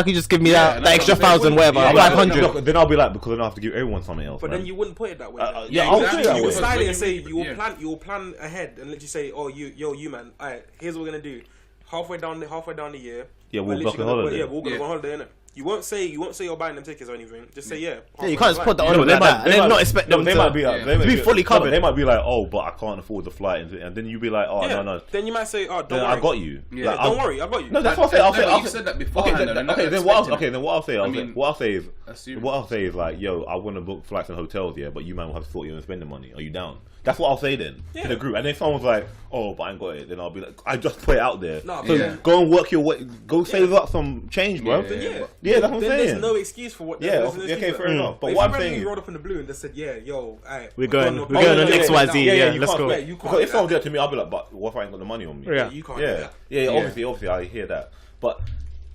B: you just give me that
C: that's
B: extra
C: what I'm saying.
B: 1,000, whatever,
C: Yeah,
B: 500?
A: Then I'll be like, because then I have to give everyone something else.
D: But
A: man.
D: then you wouldn't put it that way.
A: yeah,
C: Yeah,
A: I'll
C: exactly.
A: say that
D: You
A: way.
D: would style it
C: When
D: and say
C: you-
D: you will plan ahead and let you say, oh you man, alright, here's what we're gonna do. Halfway down the year.
A: Yeah, we'll
D: we're
A: book a
D: literally gonna-
A: holiday.
D: Yeah, we're all gonna
C: Yeah.
D: go on holiday, innit? You won't say you're buying them tickets or anything. Just say yeah.
B: Yeah, you can't just put that
A: You
B: on
A: know,
B: them like that and then not expect them
A: they
B: to
A: might be like,
C: Yeah.
A: they might
B: be fully covered.
A: No, they might be like, oh, but I can't afford the flight, and then you be like, oh,
D: Yeah.
A: no.
D: Then you might say, oh, don't
A: Then
D: worry.
A: I got you.
C: Yeah.
A: Like,
D: Don't worry, I got you.
A: No, that's what I'll say.
C: No, but you said that beforehand,
A: Okay,
C: though, they're
A: then,
C: not
A: then
C: expecting
A: what I'll say,
C: I mean,
A: what I'll say is,
C: assume.
A: what I'll say is like, yo, I want to book flights and hotels, yeah, but you man will have to sort your own spending money. Are you down? That's what I'll say then to the group. And then someone's like, oh, but I ain't got it. Then I'll be like, I just put it out there.
D: No,
A: So
C: yeah.
A: go and work your way. Go save up some change, bro.
C: Yeah.
D: Yeah.
A: Yeah, that's what I'm
D: Then
A: saying.
D: there's no excuse for what.
A: Yeah,
D: there's no
A: okay,
D: excuse for
A: fair
D: it.
A: enough. But
D: if
A: what
D: you
A: I'm saying
D: randomly
A: is,
D: rolled up in the blue and just said, yeah, yo, alright,
B: We're going on
D: holiday
B: XYZ,
D: now.
B: yeah,
A: you
B: let's
A: can't-
B: go.
D: Yeah, you can't.
A: Because if
D: do
A: someone
D: that.
A: did it to me, I'll be like, but what if I ain't got the money on me?
B: Yeah.
D: You can't. do
A: Yeah,
D: that.
A: yeah, obviously, I hear that. But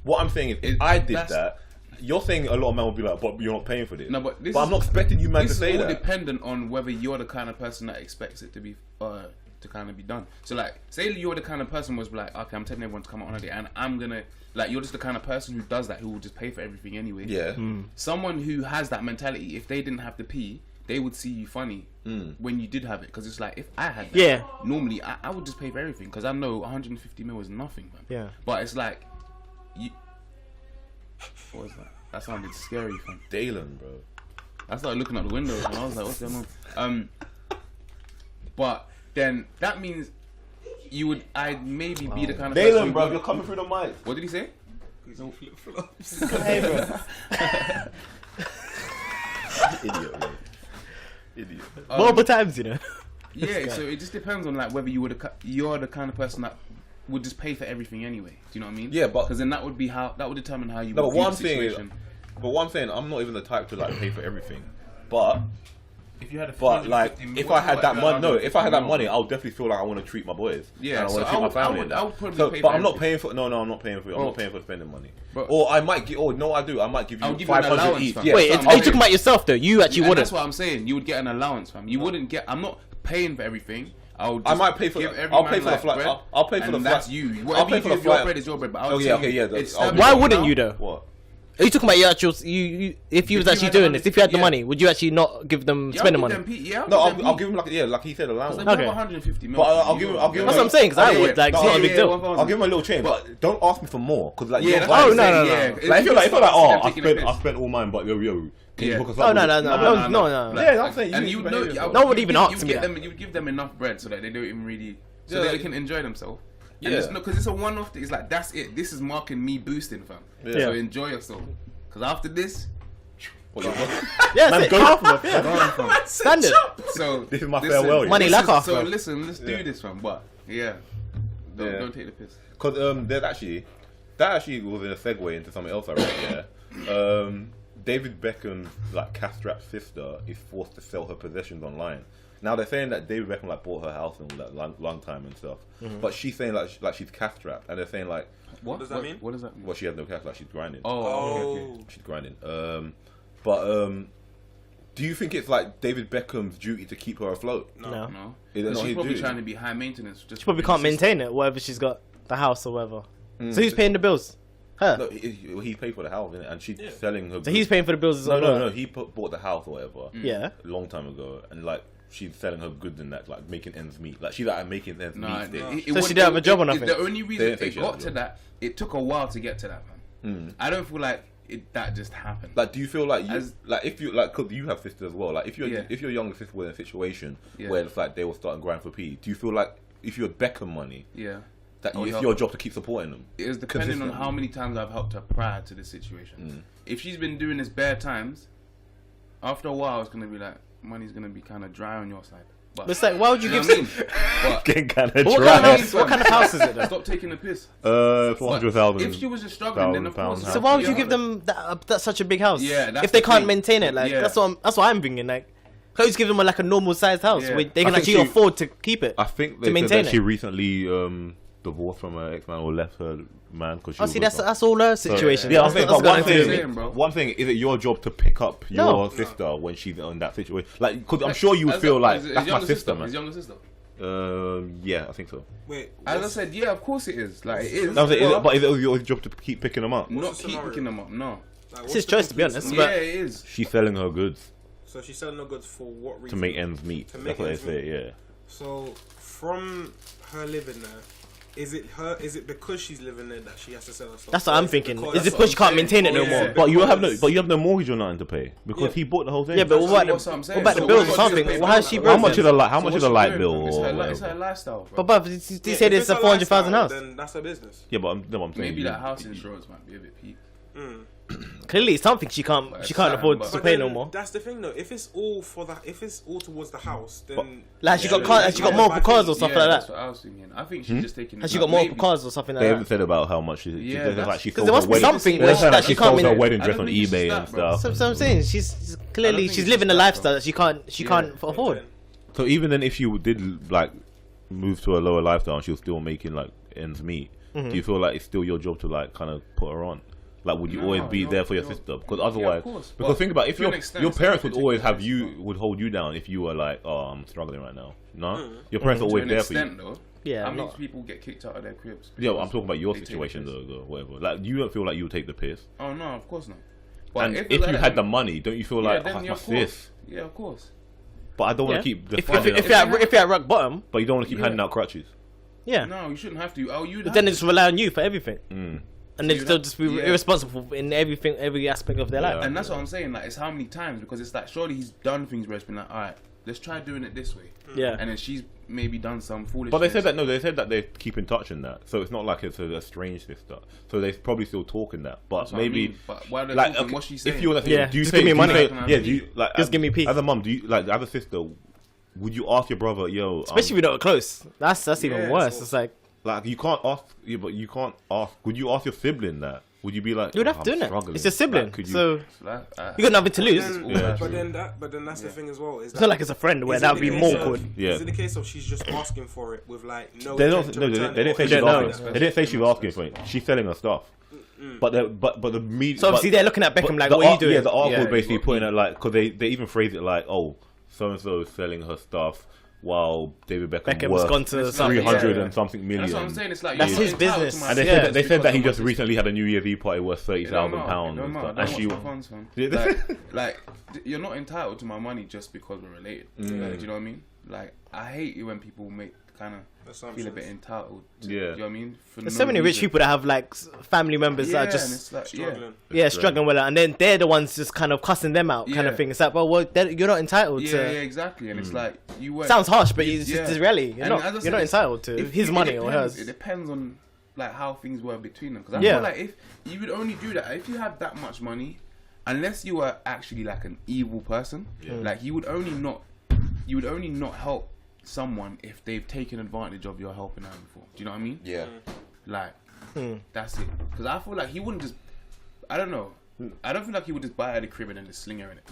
A: what I'm saying is, if I did
C: that's-
A: that, you're saying a lot of men will be like, but you're not paying for this.
C: No, but this
A: I'm
C: is-
A: not expecting you man to
C: This is
A: say
C: all
A: that.
C: dependent on whether you're the kind of person that expects it to be to kind of be done. So like, say you're the kind of person was like, okay, I'm telling everyone to come on holiday, and I'm gonna like, you're just the kind of person who does that, who will just pay for everything anyway.
A: Yeah.
C: Someone who has that mentality, if they didn't have to pee, they would see you funny when you did have it, because it's like, if I had that,
B: Yeah.
C: normally I would just pay for everything, because I know 150 mil is nothing, man.
B: Yeah.
C: But it's like, you. What was that? That sounded scary, fam.
A: Dalen, bro.
C: I started looking out the window and I was like, what's going on? But then that means I'd maybe be the kind of person
A: Dalen,
C: who
A: bro,
C: would-
A: you're coming through the mic.
C: What did he say?
B: Hey, bro.
A: Idiot, bro. Idiot.
B: Multiple times, you know.
C: Yeah, so it just depends on like whether you're the kind of person that would just pay for everything anyway. Do you know what I mean?
A: Yeah, but-
C: because then that would determine how you
A: No,
C: would
A: but
C: view
A: what
C: the
A: I'm saying is,
C: situation.
A: I'm not even the type to like pay for everything. But
C: If you had a
A: like, if I had that money, if I had that money, I'll definitely feel like I want to treat my boys.
C: Yeah,
A: and I
C: so
A: want to treat my family.
C: I would probably
A: So,
C: pay
A: but
C: for
A: I'm not
C: everything.
A: paying for. No, I'm not paying for. I'm not paying for spending money.
C: But-
A: Or I might give. Or no, I do. I might give
C: I'll
A: you
C: give you an
A: 500
C: allowance,
A: each.
C: fam.
A: Yeah,
B: Wait,
C: so
B: are
C: I'm
B: you talking about yourself though? You actually
C: And
B: wouldn't.
C: that's what I'm saying. You would get an allowance, fam. You wouldn't get. I'm not paying for everything.
A: I might pay for.
C: Give every
A: I'll
C: man
A: pay for the
C: like
A: flight.
C: bread,
A: I'll pay for the
C: and
A: flight.
C: that's you.
A: I'll
C: Whatever
A: pay
C: you
A: for
C: do
A: the
C: with your
A: flight.
C: bread is your bread. But I would
A: Oh, yeah,
C: say
A: okay, yeah,
C: it's
A: I'll do
B: Why
A: that.
B: wouldn't
C: now.
B: you though?
A: What?
B: Are you talking about your actual? You if you was
C: you
B: actually
C: had
B: doing
C: the
B: this, if you had the
C: money,
B: money, would you actually not give them
C: Yeah,
B: spending
C: I'll
B: money?
C: give them yeah,
A: No,
C: I'll
A: I'll give him like he said allowance.
C: Because
B: Okay.
C: okay. 150 mil.
A: But I'll give him. I'll give him.
B: That's what I'm saying. Because I would like. It's not a big deal.
A: I'll give him a little change, but don't ask me for more. Because like,
C: Yeah,
A: you're
C: that's
A: right.
C: what
B: Oh,
C: I'm
B: no,
C: saying,
B: no,
C: yeah.
B: no.
A: Like if you're like, I
C: Taking a piss.
A: spent all mine, but yo, can you
C: Yeah.
A: hook us
B: Oh
A: up?
B: no,
A: with
B: no,
A: it?
B: no, no, no.
A: Yeah, I'm saying
C: And
A: you
C: you
A: behave
C: know,
A: yourself.
B: No one would even ask me that.
C: You would give them enough bread so that they don't even really, so
A: Yeah.
C: they can enjoy themselves.
A: Yeah.
C: Yeah, because it's a one-off thing. It's like that's it. This is marking me boosting, fam.
A: Yeah.
C: So enjoy yourself. Because after this,
A: What, you-
B: Yeah,
A: Man,
B: that's it.
A: go-
B: Half of it. Yeah.
C: gone, fam.
B: Standard.
C: So
A: This is my farewell, yeah.
B: Money
C: this
B: like
C: is-
B: off,
C: So
B: fam.
C: listen, let's do this, fam. But Yeah. Don't take the piss.
A: Because that actually was in a segue into something else I read. Yeah, David Beckham's like castrapped sister is forced to sell her possessions online. Now they're saying that David Beckham like bought her house and all that long time and stuff, but she's saying like she's castrapped, and they're saying like
D: What does that mean?
C: What does that mean?
A: well, she has no cash, like she's grinding.
C: Okay.
A: She's grinding. Do you think it's like David Beckham's duty to keep her afloat?
B: No.
C: No.
A: Is it not
C: She's
A: his
C: probably
A: duty?
C: trying to be high maintenance. Just
B: She probably can't maintain it, whatever she's got, the house or whatever. So who's paying the bills? Her.
A: No, he paid for the house, innit? And she's selling her.
B: So he's paying for the bills as well.
A: No. He bought the house or whatever.
B: Yeah.
A: A long time ago, and like she's selling her goods and that, like making ends meet. Like she's like making ends meet.
B: So she didn't have a job or nothing?
C: The only reason
A: They didn't say
C: it
A: she had
C: got
A: a
C: to
A: job.
C: that, it took a while to get to that, man. I don't feel like that just happened.
A: Like, do you feel like if you like, cause you have sisters as well. Like, if your
C: Yeah.
A: if your younger sister were in a situation
C: Yeah.
A: where it's like they were starting grind for P, do you feel like if you had Beckham money,
C: Yeah.
A: that
C: Oh,
A: it's
C: yeah.
A: your job to keep supporting them?
C: It was depending on
A: Consistently.
C: how many times I've helped her prior to this situation. If she's been doing this bare times, after a while it's gonna be like money's gonna be kind of dry on your side. But
B: It's like, why would you
C: know
B: give?
C: what I mean? But
A: Getting kind of
B: What
A: dry.
B: kind of house? What kind of house is it? Then?
C: stop taking the piss.
A: 400,000.
C: If she was just struggling, then of course.
A: £1,000.
B: So why would you
C: Yeah.
B: give them that such a big house?
C: Yeah, that's
B: if they
C: the
B: can't
C: thing.
B: maintain it, like
C: Yeah.
B: that's what I'm thinking. Like, can't you just give them like a normal sized house
C: Yeah.
B: where they
A: I
B: can
A: think
B: actually
A: she-
B: afford to keep it?
A: I think
B: to
A: they said
B: maintain
A: that
B: it.
A: she recently divorced from her ex-man or left her man because she
B: Oh,
A: was
B: see,
A: with
B: that's
A: some-
B: all her situation.
A: Yeah, I'm
B: That's
A: saying,
B: not-
A: but
B: that's
A: one
B: got nothing to do with
C: saying,
B: me.
C: bro.
A: one thing, is it your job to pick up your
B: No.
A: sister when she's in that situation? Like, because I'm sure you would feel like, that's my sister, man.
C: His younger sister.
A: Yeah, I think so.
D: Wait,
C: As I said, yeah, of course it is. Like it is.
A: No, is
C: But
A: but is it your job to keep picking them up?
C: not
D: What's the
C: keep
D: scenario?
C: picking them up. No.
D: like,
B: It's his choice, to be honest.
C: Yeah,
B: But
C: it is.
A: She's selling her goods
D: So she's selling no goods for what reason?
A: to make ends meet.
D: To
A: That's
D: make
A: what they
D: ends
A: say, yeah.
D: So from her living there, is it because she's living there that she has to sell her stuff?
B: that's what
D: Or
B: I'm
D: is it
B: thinking.
D: because-
B: Is it
D: that's
B: because she
D: what
B: can't
D: I'm saying.
B: maintain it no
D: Or is
B: more?
D: it
A: But you have
D: because-
A: no montage or nothing to pay because
D: Yeah.
A: he bought the whole thing.
B: Yeah, but
C: That's
B: what
C: what I'm saying.
B: about the
C: So
B: bills
C: what
B: or
C: she
B: something?
C: pays
B: Well, how's she
C: for?
B: broke
A: how much
B: then?
A: is a how
C: So
A: much
C: what's
A: is a
C: she
A: light
C: doing?
A: bill
C: It's
A: or
C: her
A: whatever?
C: lifestyle, bro.
B: But they
D: Yeah,
B: said
D: if
B: it's a
D: her
B: 400,000
D: lifestyle,
B: house.
D: Then that's her business.
A: Yeah, but I'm saying
C: Maybe
A: you-
C: that house insurance might be a bit peak.
B: Clearly, it's something she can't afford
C: But
B: to pay no
D: then
B: more.
D: That's the thing, though. If it's all towards the house, then
B: Like, she got cars, has she got multiple cars or something like
C: That's
B: that?
C: what I was thinking. I think she's just taking.
B: Has she got multiple cars or something
A: They
B: like
A: haven't
B: that?
A: said about how much she
C: Yeah,
A: said
C: that's-
A: like she
B: 'Cause
A: sold
B: there
A: her
B: must be
A: wedding.
B: something
A: They said
B: that
A: like
B: she
A: she
B: can't
A: sold her
B: manage.
A: wedding
C: I
A: dress
C: don't
A: on
C: think it's
A: eBay
C: just
A: and
C: that, bro.
A: stuff.
B: So I'm saying she's clearly
C: think
B: she's
C: it's
B: living a
C: just that,
B: lifestyle
C: bro.
B: that she can't afford.
A: So even then, if you did like move to a lower lifestyle, and she was still making like ends meet. Do you feel like it's still your job to like kind of put her on? Like, would you always be there for your sister? Because otherwise,
C: course.
A: because
C: But
A: think about it, if
C: to an extent,
A: your
C: it's
A: parents
C: not
A: would always have
C: taking
A: you
C: place,
A: would hold you down if you were like, oh, I'm struggling right now. No, your parents are
C: To
A: always
C: an
A: there for
C: extent,
A: you.
C: though.
B: Yeah,
C: How many
B: not-
C: people get kicked out of their cribs?
A: Yeah, I'm talking about your
C: they take
A: situation
C: the piss?
A: though, whatever. Like, you don't feel like you would take the piss.
C: Oh no, of course not.
A: And
C: it's
A: if
C: like
A: you
C: that,
A: had the
C: then-
A: money, don't you feel
C: yeah,
A: like,
C: then,
A: oh,
C: yeah,
A: my
C: of course.
A: sis?
C: Yeah, of course.
A: But I don't want
B: Yeah.
A: to keep the
B: If
A: funding.
B: you're at rock bottom,
A: But you don't want to keep
C: Yeah.
A: handing out crutches.
B: yeah.
C: No, you shouldn't have to. Oh, you.
B: But then they just rely on you for everything, and they
C: you'd
B: still
C: have-
B: just be
C: yeah.
B: irresponsible in every aspect of their
A: Yeah.
B: life.
C: And that's what I'm saying. Like, it's how many times, because it's like surely he's done things where it's been like, all right, let's try doing it this way.
B: Yeah.
C: And then she's maybe done some foolish.
A: But they said that they said that they keep in touch in that, so it's not like it's a strange sister. So they're probably still talking that, but
C: That's what I
A: maybe
C: mean. But while they're
A: like
C: talking,
A: okay,
C: what's she saying?
A: if you were,
B: Yeah,
A: do you
B: just
A: say
B: give me
A: do you
B: money.
A: say-
C: Can I
A: yeah,
C: have
A: do you
C: it?
A: like
B: Just give me peace.
A: as a mum? Do you like as a sister? Would you ask your brother, yo?
B: Especially if you're not close. That's even
C: Yeah,
B: worse.
C: so-
B: It's like
A: like you can't ask, yeah, but you can't ask. Would you ask your sibling that? Would you be like,
B: you would have
A: "Oh,
B: to
A: I'm
B: do it.
A: struggling."
B: It's your sibling,
A: Like, could you,
B: so
C: Like,
B: you got nothing to lose.
A: Yeah.
D: But then that's the thing as well. Is
B: It's not like it's a friend where
D: is
B: that
D: it
B: would be
D: the
B: more
D: case of-
B: awkward.
A: Yeah.
D: Is it the case of she's just asking for it with like no?
A: they don't.
D: intent to
A: No,
D: return
A: they didn't say
D: it,
A: she's
B: They don't know.
A: asking. They didn't say she was asking for it. She's selling her stuff. But the media.
B: So obviously they're looking at Beckham like,
A: the
B: what are you
A: art-
B: doing?
A: Yeah, the article
B: Yeah.
A: was basically putting it like, because they even phrase it like, oh, so and so is selling her stuff while David Beckham's
B: Beckham's
A: worth
B: gone to something.
A: 300
C: Yeah.
A: and something million.
C: That's what I'm saying. It's like
B: That's
C: you're
B: his
C: not entitled
B: business.
C: to my
A: And they
B: Yeah.
A: said that,
C: because
A: he
C: of
A: just
C: my
A: recently had a New Year's Eve party worth £30,000 and
C: Don't
A: stuff.
C: matter.
A: And she,
C: Don't watch my funds, fam.
A: Yeah.
C: like, you're not entitled to my money just because we're related. Like, do you know what I mean? Like, I hate it when people make kind of feel a
D: Assumptions.
C: bit entitled. To,
A: Yeah.
C: Do you know what I mean? For
B: There's
C: no
B: so many rich
C: reason.
B: people that have like family members
C: Yeah,
B: that are
C: and
B: just
C: it's like,
D: Struggling.
B: struggling with it, and then they're the ones just kind of cussing them out, kind of
C: Yeah.
B: thing. It's like, well, you're not entitled
C: Yeah,
B: to.
C: yeah, exactly. And it's like you work.
B: Sounds harsh, but it's
C: Yeah.
B: just the reality. You're
C: And
B: not.
C: as I
B: You're
C: said,
B: not
C: it's-
B: entitled to
C: if-
B: his
C: it
B: money or
C: depends-
B: hers.
C: It depends on like how things were between them. Because I
B: Yeah.
C: feel like if you would only do that if you had that much money, unless you were actually like an evil person, like you would only not help someone if they've taken advantage of your helping hand before. Do you know what I mean?
A: Yeah.
C: Like, that's it. Because I feel like he wouldn't just. I don't know. I don't feel like he would just buy her the crib and then just sling her in it.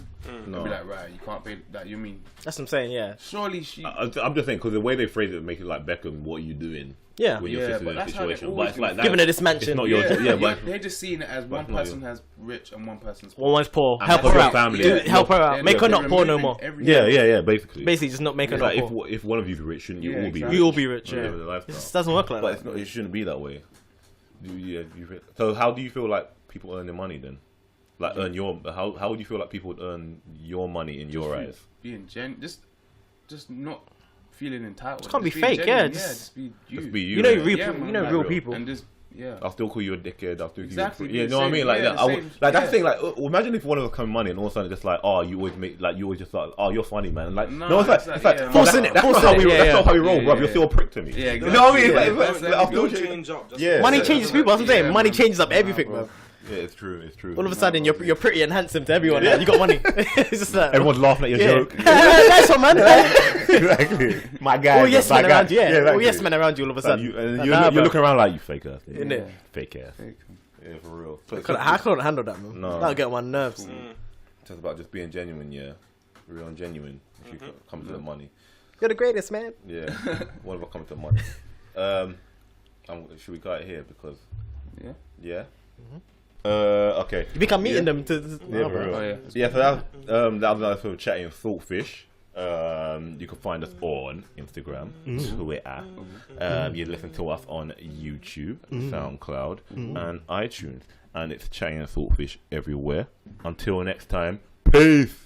A: No.
C: And be like, right, you can't pay that. You mean?
B: That's what I'm saying. Yeah.
C: Surely she.
A: I'm just saying, because the way they phrase it make it like, Beckham, what are you doing?
B: Yeah.
A: When your
C: Yeah,
A: sister's
C: but
A: in a
C: that's how they
A: situation. But
C: always
A: it's like
C: do.
A: that.
B: Giving her this mansion.
A: It's not your
C: Yeah,
A: but
C: they're just seeing it as one
A: But not
C: person
A: your-
C: has rich and one person's
B: One one's poor.
A: And
B: Help
A: that's
B: her
A: your
B: out.
A: family.
B: Do- help her out.
C: They're-
B: Make her
C: they're
B: not poor no
C: removing
B: more.
C: every-
A: Yeah, basically.
B: Basically, just not make her
A: It's
B: not
A: like
B: poor.
A: if one of you's rich, shouldn't you
C: Yeah,
A: all be
C: exactly.
A: rich?
B: You all be rich. Yeah.
A: Living the
B: It
A: lifestyle.
B: just doesn't work like
A: But
B: that.
A: it's not, it shouldn't be that way. So how do you feel like people earn their money then? Like earn your how would you feel like people would earn your money in your eyes?
C: Being just not feeling entitled.
B: Just can't be
C: being
B: fake,
C: genuine.
B: yeah,
C: Just be you.
A: Just be you.
B: You know,
A: yeah.
B: real,
C: man,
B: you know,
C: like
B: real
A: real.
B: people.
C: And just
A: I'll still call you a dickhead. I'll still
C: Exactly,
A: call you. Yeah, you
C: the
A: know what I
C: same-
A: mean? Like
C: yeah,
A: that.
C: the same-
A: Like that's
C: yeah.
A: the thing. Like imagine if one of us come money and all of a sudden it's just like, oh, you always make like you always just like, oh, you're funny, man. Like
C: No,
A: no, it's like
C: yeah,
A: forcing
C: no.
A: it. That's
B: Forcing
A: not how
B: it,
A: we.
B: yeah,
A: That's
B: yeah.
A: not how we roll,
C: Yeah,
A: bro. You're
C: yeah.
A: still a prick to me.
C: Yeah,
A: You know what I mean?
C: exactly.
A: Like,
C: That's
A: like, I'll
D: You'll
A: still
D: change up. Just
A: Yeah.
B: Money
A: Yeah.
B: changes people. That's what I'm saying.
C: Yeah,
B: Money
C: man.
B: changes up everything,
C: bro.
B: bro.
A: Yeah, it's true. It's true.
B: All of a sudden, you're pretty and handsome to everyone. Now. You got money. It's just like
A: Everyone's laughing at your
B: yeah.
A: joke.
B: Nice one, man.
A: Exactly. My guy.
B: Oh yes, man around you. Yeah. Oh
A: exactly.
B: yes, man around you. All of a
A: Like,
B: sudden,
A: you're
B: Nah, bro.
A: looking around like you fake ass.
B: Isn't it?
A: Fake ass. Yeah, for real. So it's
B: I couldn't handle that, man.
A: No.
B: That'll get on my nerves.
A: just about just being genuine, yeah. Real and genuine. If you come to the money.
B: You're the greatest, man.
A: Yeah. One of us come to the money. Should we go out here because
C: Yeah.
A: yeah? Okay.
B: You become meeting them to.
A: Yeah, for real.
C: Oh, yeah.
A: Yeah, so that was another episode of Chatting Saltfish. You can find us on Instagram, Twitter. You listen to us on YouTube, SoundCloud, and iTunes. And it's Chatting Saltfish everywhere. Until next time, peace!